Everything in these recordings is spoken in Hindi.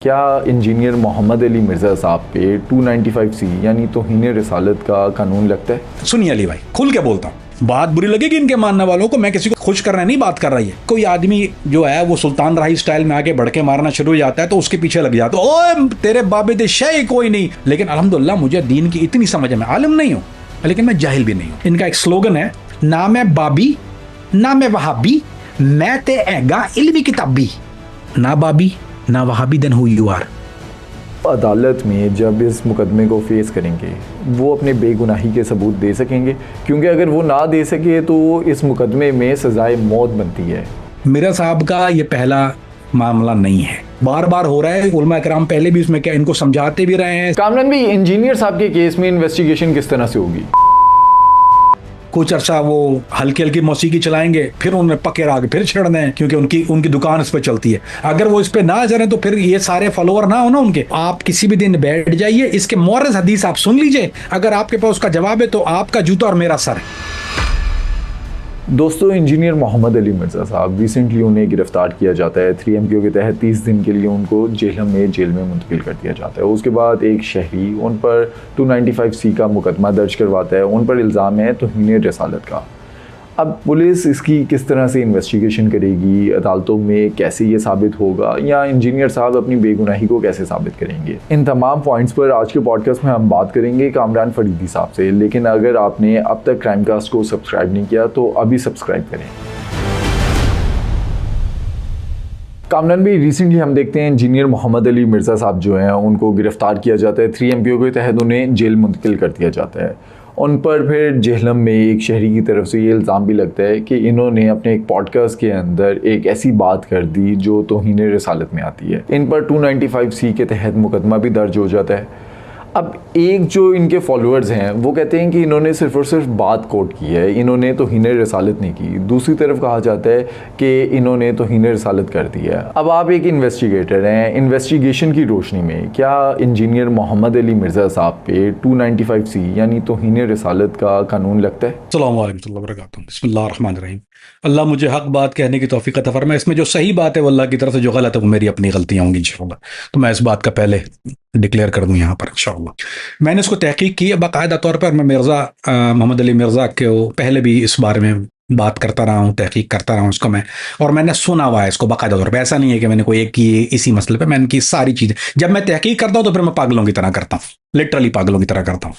क्या इंजीनियर मोहम्मद अली मिर्ज़ा साहब पे 295C यानी तौहीन रिसालत का कानून लगता है? सुनिए अली भाई, खुल के बोलता हूँ, बात बुरी लगेगी इनके मानने वालों को, मैं किसी को खुश करने नहीं बात कर रही है। कोई आदमी जो है वो सुल्तान राही स्टाइल में आके भड़के मारना शुरू हो जाता है तो उसके पीछे लग जाता है, ओए तेरे बाबे दे शय कोई नहीं। लेकिन अल्हम्दुलिल्लाह मुझे दीन की इतनी समझ है, मैं आलिम नहीं हूँ लेकिन मैं जाहिल भी नहीं हूँ। इनका एक स्लोगन है, ना मैं बाबी ना मैं वहाबी, मैं ते ऐगा इल्मी किताबी। ना बाबी ना वहाबी, देन हु यू आर। अदालत में जब इस मुकदमे को फेस करेंगे वो अपने बेगुनाही के सबूत दे सकेंगे? क्योंकि अगर वो ना दे सके तो इस मुकदमे में सजाए मौत बनती है। मिर्ज़ा साहब का ये पहला मामला नहीं है, बार बार हो रहा है। उलमा कराम पहले भी उसमें क्या इनको समझाते भी रहे हैं। कामरान भाई, इंजीनियर साहब के केस में इन्वेस्टिगेशन किस तरह से होगी? कुछ अर्सा वो हल्की हल्की मौसीकी चलाएंगे, फिर उन्हें पके राग फिर छेड़ दें, क्योंकि उनकी दुकान इस पे चलती है। अगर वो इस पे ना चलें तो फिर ये सारे फॉलोअर ना हो ना उनके। आप किसी भी दिन बैठ जाइए, इसके मोरस हदीस आप सुन लीजिए, अगर आपके पास उसका जवाब है तो आपका जूता और मेरा सर है। दोस्तों, इंजीनियर मोहम्मद अली मिर्ज़ा साहब रिसेंटली उन्हें गिरफ्तार किया जाता है। 3MPO के तहत 30 दिन के लिए उनको जेल में मुंतकिल कर दिया जाता है। उसके बाद एक शहरी उन पर 295C का मुकदमा दर्ज करवाता है। उन पर इल्ज़ाम है तौहीन रिसालत का। अब पुलिस इसकी किस तरह से इन्वेस्टिगेशन करेगी, अदालतों में कैसे ये साबित होगा, या इंजीनियर साहब अपनी बेगुनाही को कैसे साबित करेंगे, इन तमाम पॉइंट्स पर आज के पॉडकास्ट में हम बात करेंगे कामरान फरीदी साहब से। लेकिन अगर आपने अब तक क्राइमकास्ट को सब्सक्राइब नहीं किया तो अभी सब्सक्राइब करें। कामरान भाई, रिसेंटली हम देखते हैं इंजीनियर मोहम्मद अली मिर्ज़ा साहब जो हैं उनको गिरफ़्तार किया जाता है। 3MPO के तहत उन्हें जेल मुंतकिल कर दिया जाता है। उन पर फिर जेहलम में एक शहरी की तरफ से ये इल्ज़ाम भी लगता है कि इन्होंने अपने एक पॉडकास्ट के अंदर एक ऐसी बात कर दी जो तौहीन रिसालत में आती है। इन पर 295C के तहत मुकदमा भी दर्ज हो जाता है। अब एक जो इनके फॉलोअर्स हैं वो कहते हैं कि इन्होंने सिर्फ और सिर्फ बात कोट की है, इन्होंने तौहीन रिसालत नहीं की। दूसरी तरफ कहा जाता है कि इन्होंने तौहीन रिसालत कर दी है। अब आप एक इन्वेस्टिगेटर हैं, इन्वेस्टिगेशन की रोशनी में क्या इंजीनियर मोहम्मद अली मिर्ज़ा साहब पे 295C यानी तौहीन रिसालत का कानून लगता है? अस्सलाम वालेकुम रहमतुल्लाहि व बरकातुहू। बिस्मिल्लाहिर्रहमानिर्रहीम। अल्लाह मुझे हक बात कहने की तौफीक अता फरमाए। इसमें जो सही बात है वो अल्लाह की तरफ से, जो गलत है वो मेरी अपनी गलतियां होंगी इंशाअल्लाह। तो मैं इस बात का पहले डिक्लेयर कर दूं यहाँ पर इंशाअल्लाह। मैंने इसको तहकीक की है बाकायदा तौर पर। मैं मोहम्मद अली मिर्ज़ा के पहले भी इस बारे में बात करता रहा हूँ, तहकीक करता रहा हूँ इसको मैं, और मैंने सुना हुआ है इसको बाकायदा तौर पर। ऐसा नहीं है कि मैंने कोई एक की इसी मसले पर, मैंने की सारी चीज़ें। जब मैं तहकीक करता हूँ तो फिर मैं पागलों की तरह करता हूँ, लिटरली पागलों की तरह करता हूँ।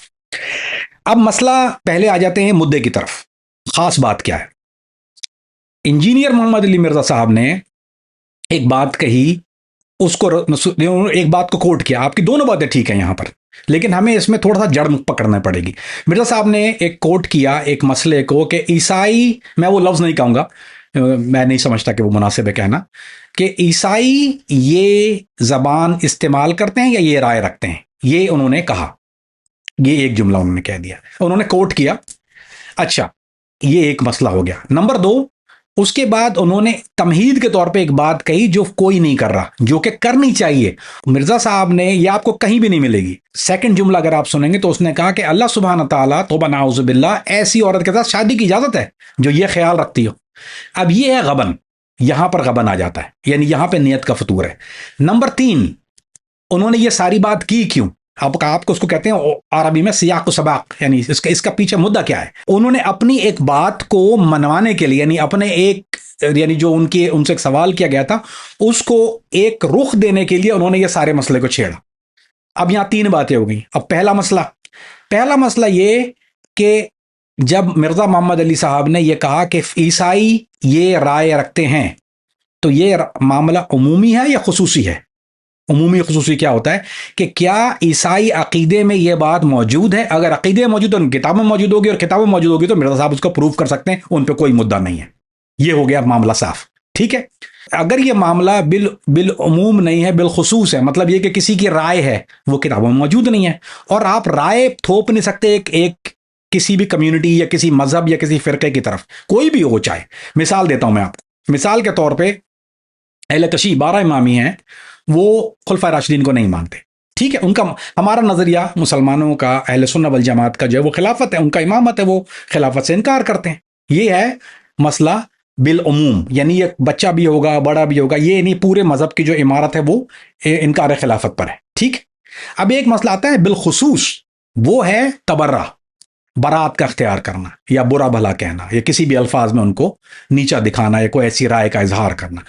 अब मसला पहले आ जाते हैं मुद्दे की तरफ। खास बात क्या है? इंजीनियर मोहम्मद अली मिर्ज़ा साहब ने एक बात कही, उसको एक बात को कोट किया। आपकी दोनों बातें ठीक है यहाँ पर, लेकिन हमें इसमें थोड़ा सा जड़ पकड़ना पड़ेगी। मिर्ज़ा साहब ने एक कोट किया एक मसले को कि ईसाई, मैं वो लफ्ज़ नहीं कहूँगा, मैं नहीं समझता कि वो मुनासिब है कहना, कि ईसाई ये ज़बान इस्तेमाल करते हैं या ये राय रखते हैं, ये उन्होंने कहा। ये एक जुमला उन्होंने कह दिया, उन्होंने कोट किया। अच्छा, ये एक मसला हो गया। नंबर 2, उसके बाद उन्होंने तमहीद के तौर पे एक बात कही जो कोई नहीं कर रहा, जो कि करनी चाहिए। मिर्ज़ा साहब ने, ये आपको कहीं भी नहीं मिलेगी। सेकंड जुमला अगर आप सुनेंगे तो उसने कहा कि अल्लाह सुब्हान तआला तौबा नाउज़ु बिल्लाह, ऐसी औरत के साथ शादी की इजाजत है जो ये ख्याल रखती हो। अब ये है गबन, यहां पर गबन आ जाता है, यानी यहां पे नियत का फतूर है। नंबर 3, उन्होंने ये सारी बात की क्यों? आपको उसको कहते हैं अरबी में सियाक सबाक, यानी इसका पीछे मुद्दा क्या है? उन्होंने अपनी एक बात को मनवाने के लिए, यानी अपने एक, यानी जो उनसे एक सवाल किया गया था उसको एक रुख देने के लिए उन्होंने ये सारे मसले को छेड़ा। अब यहां 3 बातें हो गई। अब पहला मसला ये कि जब मिर्ज़ा मोहम्मद अली साहब ने यह कहा कि ईसाई ये राय रखते हैं, तो ये मामला उमूमी है या खुसूसी है? उमूमी खुसूसी क्या होता है कि क्या ईसाई अकीदे में यह बात मौजूद है? अगर अकीदे मौजूद तो किताब में मौजूद होगी, और किताब में मौजूद होगी तो मिर्ज़ा साहब उसको प्रूव कर सकते हैं, उन पे कोई मुद्दा नहीं है। ये हो गया मामला साफ, ठीक है। अगर ये मामला बिल उमूम नहीं है, बिल खुसूस है, मतलब ये कि किसी की राय है, वो किताबों में मौजूद नहीं है, और आप राय थोप नहीं सकते एक किसी भी कम्युनिटी या किसी मजहब या किसी फिरके की तरफ, कोई भी हो चाहे। मिसाल देता हूं मैं आपको। मिसाल के तौर पर अहले तशी 12 इमामी हैं, वो खुलफा राशिदीन को नहीं मानते, ठीक है। उनका, हमारा नजरिया मुसलमानों का, अहले सुन्ना वल जमात का जो है वो खिलाफत है, उनका इमामत है, वो खिलाफत से इनकार करते हैं। ये है मसला बिल उमूम, यानी ये बच्चा भी होगा बड़ा भी होगा, ये नहीं, पूरे मजहब की जो इमारत है वो इनकार खिलाफत पर है। ठीक, अब एक मसला आता है बिल खुसूस, वो है तबर्रा, बरात का अख्तियार करना या बुरा भला कहना या किसी भी अल्फाज में उनको नीचा दिखाना या कोई ऐसी राय का इजहार करना,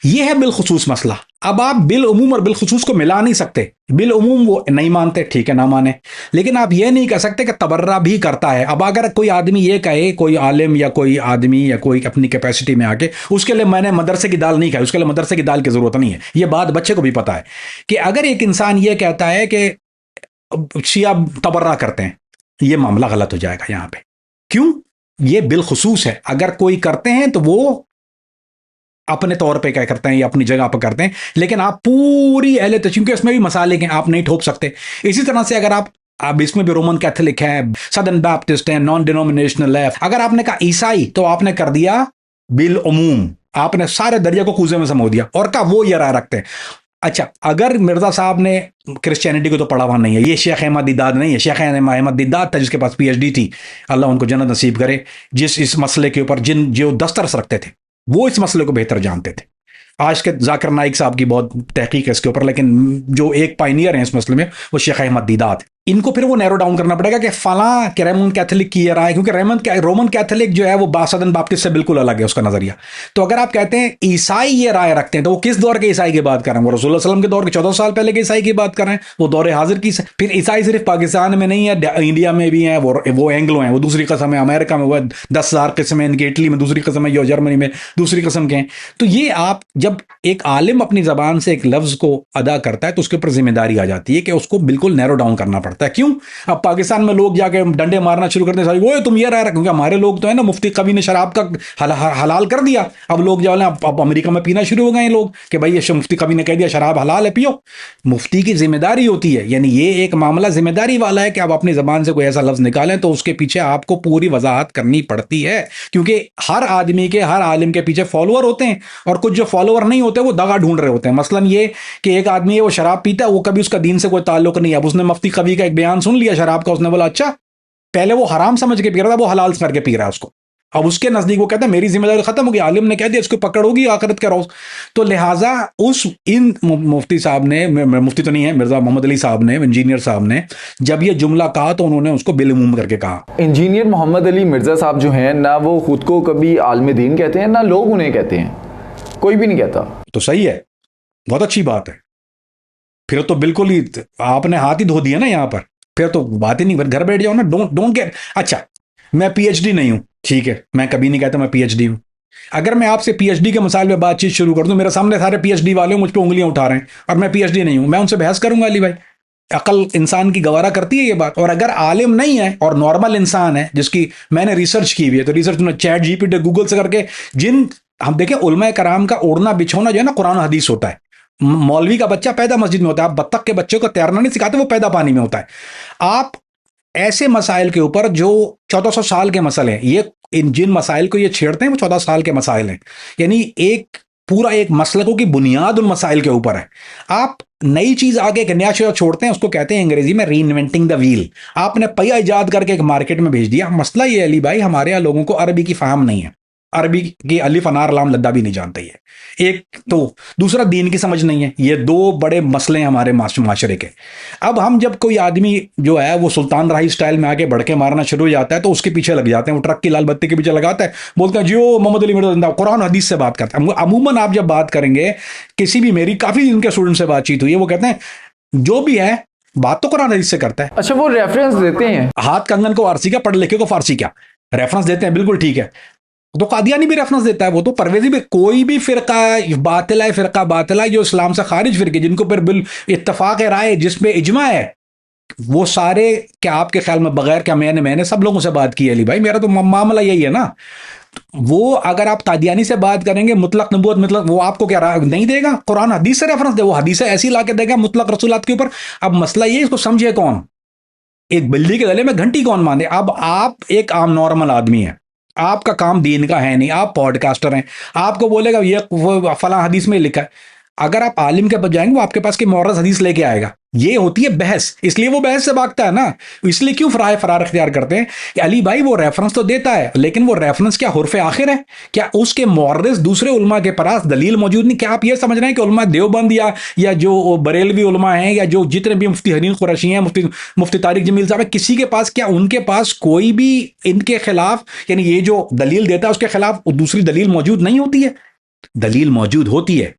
यह है बिलखुसूस मसला। अब आप बिल उमूम और बिलखुसूस को मिला नहीं सकते। बिल उमूम वो नहीं मानते, ठीक है ना माने, लेकिन आप यह नहीं कह सकते कि तबर्रा भी करता है। अब अगर कोई आदमी ये कहे, कोई आलिम या कोई आदमी या कोई अपनी कैपेसिटी में आके, उसके लिए मैंने मदरसे की दाल नहीं खाई, उसके लिए मदरसे की दाल की जरूरत नहीं है, ये बात बच्चे को भी पता है कि अगर एक इंसान ये कहता है कि शिया तबर्रा करते हैं, ये मामला गलत हो जाएगा यहां पे। क्यों? ये बिलखुसूस है, अगर कोई करते हैं तो वो अपने तौर पे क्या करते हैं या अपनी जगह पर करते हैं, लेकिन आप पूरी अहले तशय्युह के इसमें भी मसाले के आप नहीं ठोक सकते। इसी तरह से अगर आप इसमें भी रोमन कैथोलिक है, सदर्न बैप्टिस्ट है, नॉन डिनोमिनेशनल है, अगर आपने कहा ईसाई तो आपने कर दिया बिल उमूम, आपने सारे दरिया को कूजे में समो दिया और कहा वो ये राय रखते हैं। अच्छा, अगर मिर्जा साहब ने क्रिश्चियनिटी को तो पढ़ा हुआ नहीं है, ये शेख अहमद दिदाद नहीं है, शेख अहमद दिदाद था जिसके पास पीएचडी थी, अल्लाह उनको जन्नत नसीब करे, जिस इस मसले के ऊपर जो दस्तरस रखते थे वो इस मसले को बेहतर जानते थे। आज के जाकिर नाइक साहब की बहुत तहकीक है इसके ऊपर, लेकिन जो एक पायनियर हैं इस मसले में वो शेख अहमद दिदाद। इनको फिर वो नैरो डाउन करना पड़ेगा कि फला के रोमन कैथोलिक की ये राय, क्योंकि रोमन कैथोलिक जो है वो सदर्न बैप्टिस्ट से बिल्कुल अलग है उसका नजरिया। तो अगर आप कहते हैं ईसाई ये राय रखते हैं, तो वो किस दौर के ईसाई की बात कर रहे हैं? वो रसूलुल्लाह सल्लल्लाहु अलैहि वसल्लम के दौर के 14 साल पहले के ईसाई की बात कर रहे हैं, वो दौर हाजिर की। फिर ईसाई सिर्फ पाकिस्तान में नहीं है, इंडिया में भी है, वो एंग्लो हैं, वो दूसरी कस्म है, अमेरिका में वो 10,000 किस्म है इनकी, इटली में दूसरी कस्म है, जर्मनी में दूसरी कस्म के हैं। तो ये आप जब एक आलिम अपनी जबान से एक लफ्ज को अदा करता है तो उसके ऊपर जिम्मेदारी आ जाती है कि उसको बिल्कुल नैरो डाउन करना पड़ता है। क्यों? अब पाकिस्तान में लोग जाके डंडे मारना शुरू करते हैं, वो तुम ये रहा, क्योंकि हमारे लोग तो है ना, मुफ्ती कभी ने शराब का हलाल कर दिया, अब लोग जो है अब अमेरिका में पीना शुरू हो गए लोग कि भाई ये मुफ्ती कभी ने कह दिया शराब हलाल है, पियो। मुफ्ती की जिम्मेदारी होती है, यानी ये एक मामला जिम्मेदारी वाला है कि आप अपनी जबान से कोई ऐसा लफ्ज निकालें तो उसके पीछे आपको पूरी वजाहत करनी पड़ती है, क्योंकि हर आदमी के, हर आलिम के पीछे फॉलोअर होते हैं, और कुछ जो फॉलोअर नहीं होते वो दगा ढूंढ रहे होते हैं। मसलन ये कि एक आदमी है वो शराब पीता है, वो कभी उसका दीन से कोई ताल्लुक नहीं है, अब उसने मुफ्ती कभी का एक बयान सुन लिया शराब का, उसने बोला अच्छा, पहले वो हराम समझ के पी रहा था, वो हलाल करके पी रहा है उसको, अब उसके नजदीक वो कहता है मेरी जिम्मेदारी खत्म होगी, आलिम ने कह दिया इसको पकड़ होगी आखिरत के रोज। तो लिहाजा इन मुफ्ती साहब ने, मुफ्ती तो नहीं है, मिर्जा मोहम्मद अली साहब ने, इंजीनियर साहब ने जब ये जुमला कहा तो उन्होंने उसको बिलमुम करके कहा। इंजीनियर मोहम्मद अली मिर्जा साहब जो हैं ना, वो खुद को कभी आलिम दीन कहते हैं ना लोग उन्हें कहते हैं, कोई भी नहीं कहता। तो सही है, बहुत अच्छी बात है, फिर तो बिल्कुल ही आपने हाथ ही धो दिया ना यहाँ पर, फिर तो बात ही नहीं, घर बैठ जाओ ना, डोंट केयर। अच्छा, मैं पीएचडी नहीं हूं, ठीक है, मैं कभी नहीं कहता मैं पीएचडी हूं। अगर मैं आपसे पीएचडी के मसाइल पे बातचीत शुरू कर दूं, मेरे सामने सारे पीएचडी वाले मुझ पे उंगलियां उठा रहे हैं और मैं पीएचडी नहीं हूं, मैं उनसे बहस करूंगा अली भाई? अकल इंसान की गवारा करती है ये बात? और अगर आलिम नहीं है और नॉर्मल इंसान है, जिसकी मैंने रिसर्च की हुई है, तो रिसर्च में चैट जीपीटी गूगल से करके, हम देखें उलमा कराम का ओढ़ना बिछोना जो है ना कुरान हदीस होता है। मौलवी का बच्चा पैदा मस्जिद में होता है, आप बत्तख के बच्चे को तैरना नहीं सिखाते, वो पैदा पानी में होता है। आप ऐसे मसाइल के ऊपर जो 1400 साल के मसले हैं, ये जिन मसाइल को ये छेड़ते हैं वो 14 साल के मसाइल हैं, यानी एक पूरा एक मसलकों की बुनियाद उन मसाइल के ऊपर है। आप नई चीज आगे एक नया शोर छोड़ते हैं, उसको कहते हैं अंग्रेजी में री इन्वेंटिंग द व्हील। आपने पहिया इजाद करके एक मार्केट में भेज दिया। मसला ये अली भाई, हमारे यहाँ लोगों को अरबी की फाहम नहीं है, अरबी की अलिफ अनार लाम लद्दा भी नहीं जानते ये, एक तो दूसरा दीन की समझ नहीं है। ये दो बड़े मसले हैं हमारे माशरे के। अब हम जब कोई आदमी जो है वो सुल्तान राही स्टाइल में आके भड़के मारना शुरू हो जाता है तो उसके पीछे लग जाते हैं, वो ट्रक की लाल बत्ती के पीछे लगाता है, बोलते हैं जियो मोहम्मद अली मिर्जा, कुरान हदीस से बात करता है। अमूमन आप जब बात करेंगे किसी भी, मेरी काफी उनके स्टूडेंट से बातचीत हुई है, वो कहते हैं जो भी है बात तो कुरान हदीस से करता है। अच्छा, वो रेफरेंस देते हैं, हाथ कंगन को फारसी क्या, पढ़ लिखे को फारसी क्या, रेफरेंस देते हैं, बिल्कुल ठीक है। तो कादियानी भी रेफरेंस देता है, वो तो परवेजी भी, कोई भी फिरका बातिला जो इस्लाम से खारिज फिरके जिनको पर बिल इत्तफाक राय जिसमें इजमा है, वो सारे, क्या आपके ख्याल में बगैर क्या, मैंने सब लोगों से बात की अली भाई, मेरा तो मामला यही है ना। वो अगर आप कादियानी से बात करेंगे मुतलक नबूवत, मतलब वो आपको क्या नहीं देगा, कुरान हदीस से रेफरेंस दे, वो हदीस ऐसी ला के देगा मुतलक रसूलात के ऊपर। अब मसला ये, इसको समझिए कौन, एक बिल्ली के गले में घंटी कौन माने। अब आप एक आम नॉर्मल आदमी है, आपका काम दीन का है नहीं, आप पॉडकास्टर हैं, आपको बोलेगा ये फला हदीस में लिखा है। अगर आप आलिम के पास जाएंगे वो आपके पास की मुअर्रज़ हदीस लेके आएगा, ये होती है बहस, इसलिए वो बहस से भागता है ना। इसलिए क्यों फरार इख्तियार करते हैं कि अली भाई वो रेफरेंस तो देता है, लेकिन वो रेफरेंस क्या हुर्फ आखिर है? क्या उसके मुअर्रिज़ दूसरे उलमा के पास दलील मौजूद नहीं? क्या आप ये समझ रहे हैं कि उलमा देवबंद या जो बरेलवी उलमा हैं या जो जितने भी मुफ्ती हनीन कुरैशी हैं, मुफ्ती तारिक जमील साहब है, किसी के पास, क्या उनके पास कोई भी इनके खिलाफ, यानी ये जो दलील देता है उसके खिलाफ दूसरी दलील मौजूद नहीं होती है? दलील मौजूद होती है,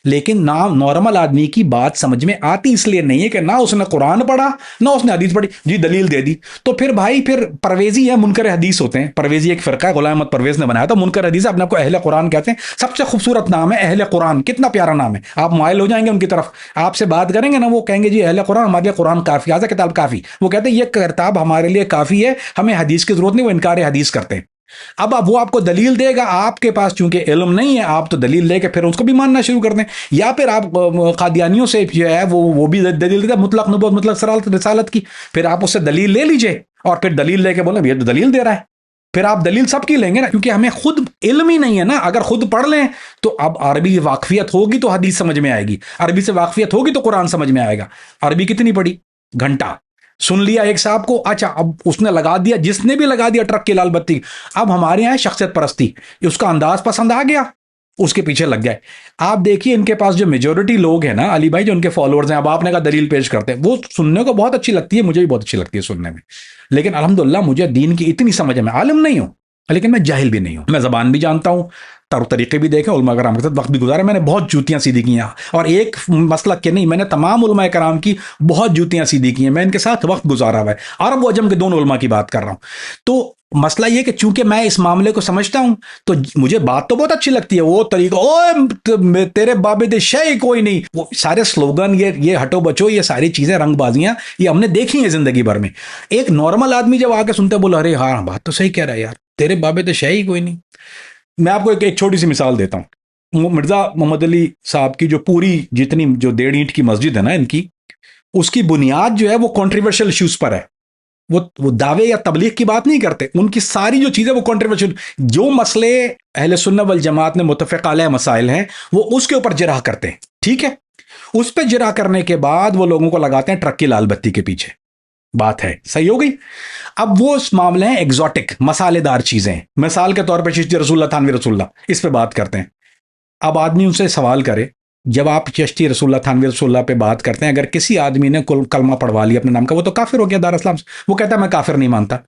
लेकिन ना नॉर्मल आदमी की बात समझ में आती इसलिए नहीं है कि ना उसने कुरान पढ़ा ना उसने हदीस पढ़ी, जी दलील दे दी। तो फिर भाई फिर परवेजी है, मुनकर हदीस होते हैं। परवेजी एक फ़िरका है, गुलाम अहमद परवेज ने बनाया था, मुनकर हदीस, अपने आपको अहले कुरान कहते हैं। सबसे खूबसूरत नाम है अहले कुरान, कितना प्यारा नाम है। आप माइल हो जाएंगे उनकी तरफ, आपसे बात करेंगे ना, वो कहेंगे जी अहले कुरान, हमारे लिए कुरान काफ़ी, आजा किताब काफ़ी। वो कहते हैं ये किताब हमारे लिए काफ़ी है, हमें हदीस की जरूरत नहीं, वो इनकार हदीस करते हैं। अब वो आपको दलील देगा, आपके पास चूंकि इल्म नहीं है, आप तो दलील लेके फिर उसको भी मानना शुरू कर दें। या फिर आप कादियानियों से जो है वो भी दलील देता है मुतलक नबूवत मुतलक रिसालत की, फिर आप उससे दलील ले लीजिए और फिर दलील लेके बोले ये तो दलील दे रहा है। फिर आप दलील सबकी लेंगे ना, क्योंकि हमें खुद इल्म ही नहीं है ना। अगर खुद पढ़ लें तो अब अरबी वाकफियत होगी तो हदीस समझ में आएगी, अरबी से वाकफियत होगी तो कुरान समझ में आएगा। अरबी कितनी पढ़ी? घंटा सुन लिया एक साहब को, अच्छा अब उसने लगा दिया, जिसने भी लगा दिया ट्रक की लाल बत्ती। अब हमारे यहाँ शख्सियत परस्ती, उसका अंदाज पसंद आ गया, उसके पीछे लग गए। आप देखिए इनके पास जो मेजोरिटी लोग हैं ना अली भाई, जो उनके फॉलोअर्स हैं, अब आपने कहा दलील पेश करते हैं, वो सुनने को बहुत अच्छी लगती है, मुझे भी बहुत अच्छी लगती है सुनने में। लेकिन अल्हम्दुलिल्लाह मुझे दीन की इतनी समझ है, मैं आलिम नहीं हूं लेकिन मैं जाहिल भी नहीं हूं, मैं ज़बान भी जानता हूं, तौर तरीके भी देखे, उलमा कराम के साथ वक्त भी गुजारा, मैंने बहुत जूतियां सीधी की हैं। और एक मसलक के नहीं, मैंने तमाम उलमा कराम की बहुत जूतियां सीधी की हैं, मैं इनके साथ वक्त गुजारा हुआ है। अरब व अजम के दोनों उलमा की बात कर रहा हूं। तो मसला ये कि चूंकि मैं इस मामले को समझता हूं तो मुझे बात तो बहुत अच्छी लगती है, वो तरीका, ओ तेरे बाबे दे शे कोई नहीं, वो सारे स्लोगन, ये हटो बचो, ये सारी चीजें, रंगबाजियां, ये हमने देखी हैं जिंदगी भर में। एक नॉर्मल आदमी जब आके सुनते बोला अरे हाँ बात तो सही कह रहा है यार, तेरे बाबे दे शे ही कोई नहीं। मैं आपको एक छोटी सी मिसाल देता हूँ। मिर्ज़ा मोहम्मद अली साहब की जो पूरी जितनी जो 1.5 ईंट की मस्जिद है ना इनकी, उसकी बुनियाद जो है वो कंट्रोवर्शियल इश्यूज पर है। वो दावे या तबलीग की बात नहीं करते, उनकी सारी जो चीज़ें वो कंट्रोवर्शियल, जो मसले अहले सुन्नत वल जमात में मुत्तफ़िक़ अलैह मसाइल हैं वो उसके ऊपर जिरह करते हैं, ठीक है। उस पर जिरह करने के बाद वो लोगों को लगाते हैं ट्रक की लाल बत्ती के पीछे, बात है सही हो गई। अब वो उस मामले हैं एग्जॉटिक मसालेदार चीजें, मिसाल के तौर पे चिश्ती रसूलुल्लाह थानवी रसूलुल्लाह, इस पे बात करते हैं। अब आदमी उनसे सवाल करे, जब आप चिश्ती रसूलुल्लाह थानवी रसूलुल्लाह पे बात करते हैं, अगर किसी आदमी ने कलमा पढ़वा लिया अपने नाम का, वो तो काफिर हो गया दार इस्लाम से, वो कहता है मैं काफिर नहीं मानता।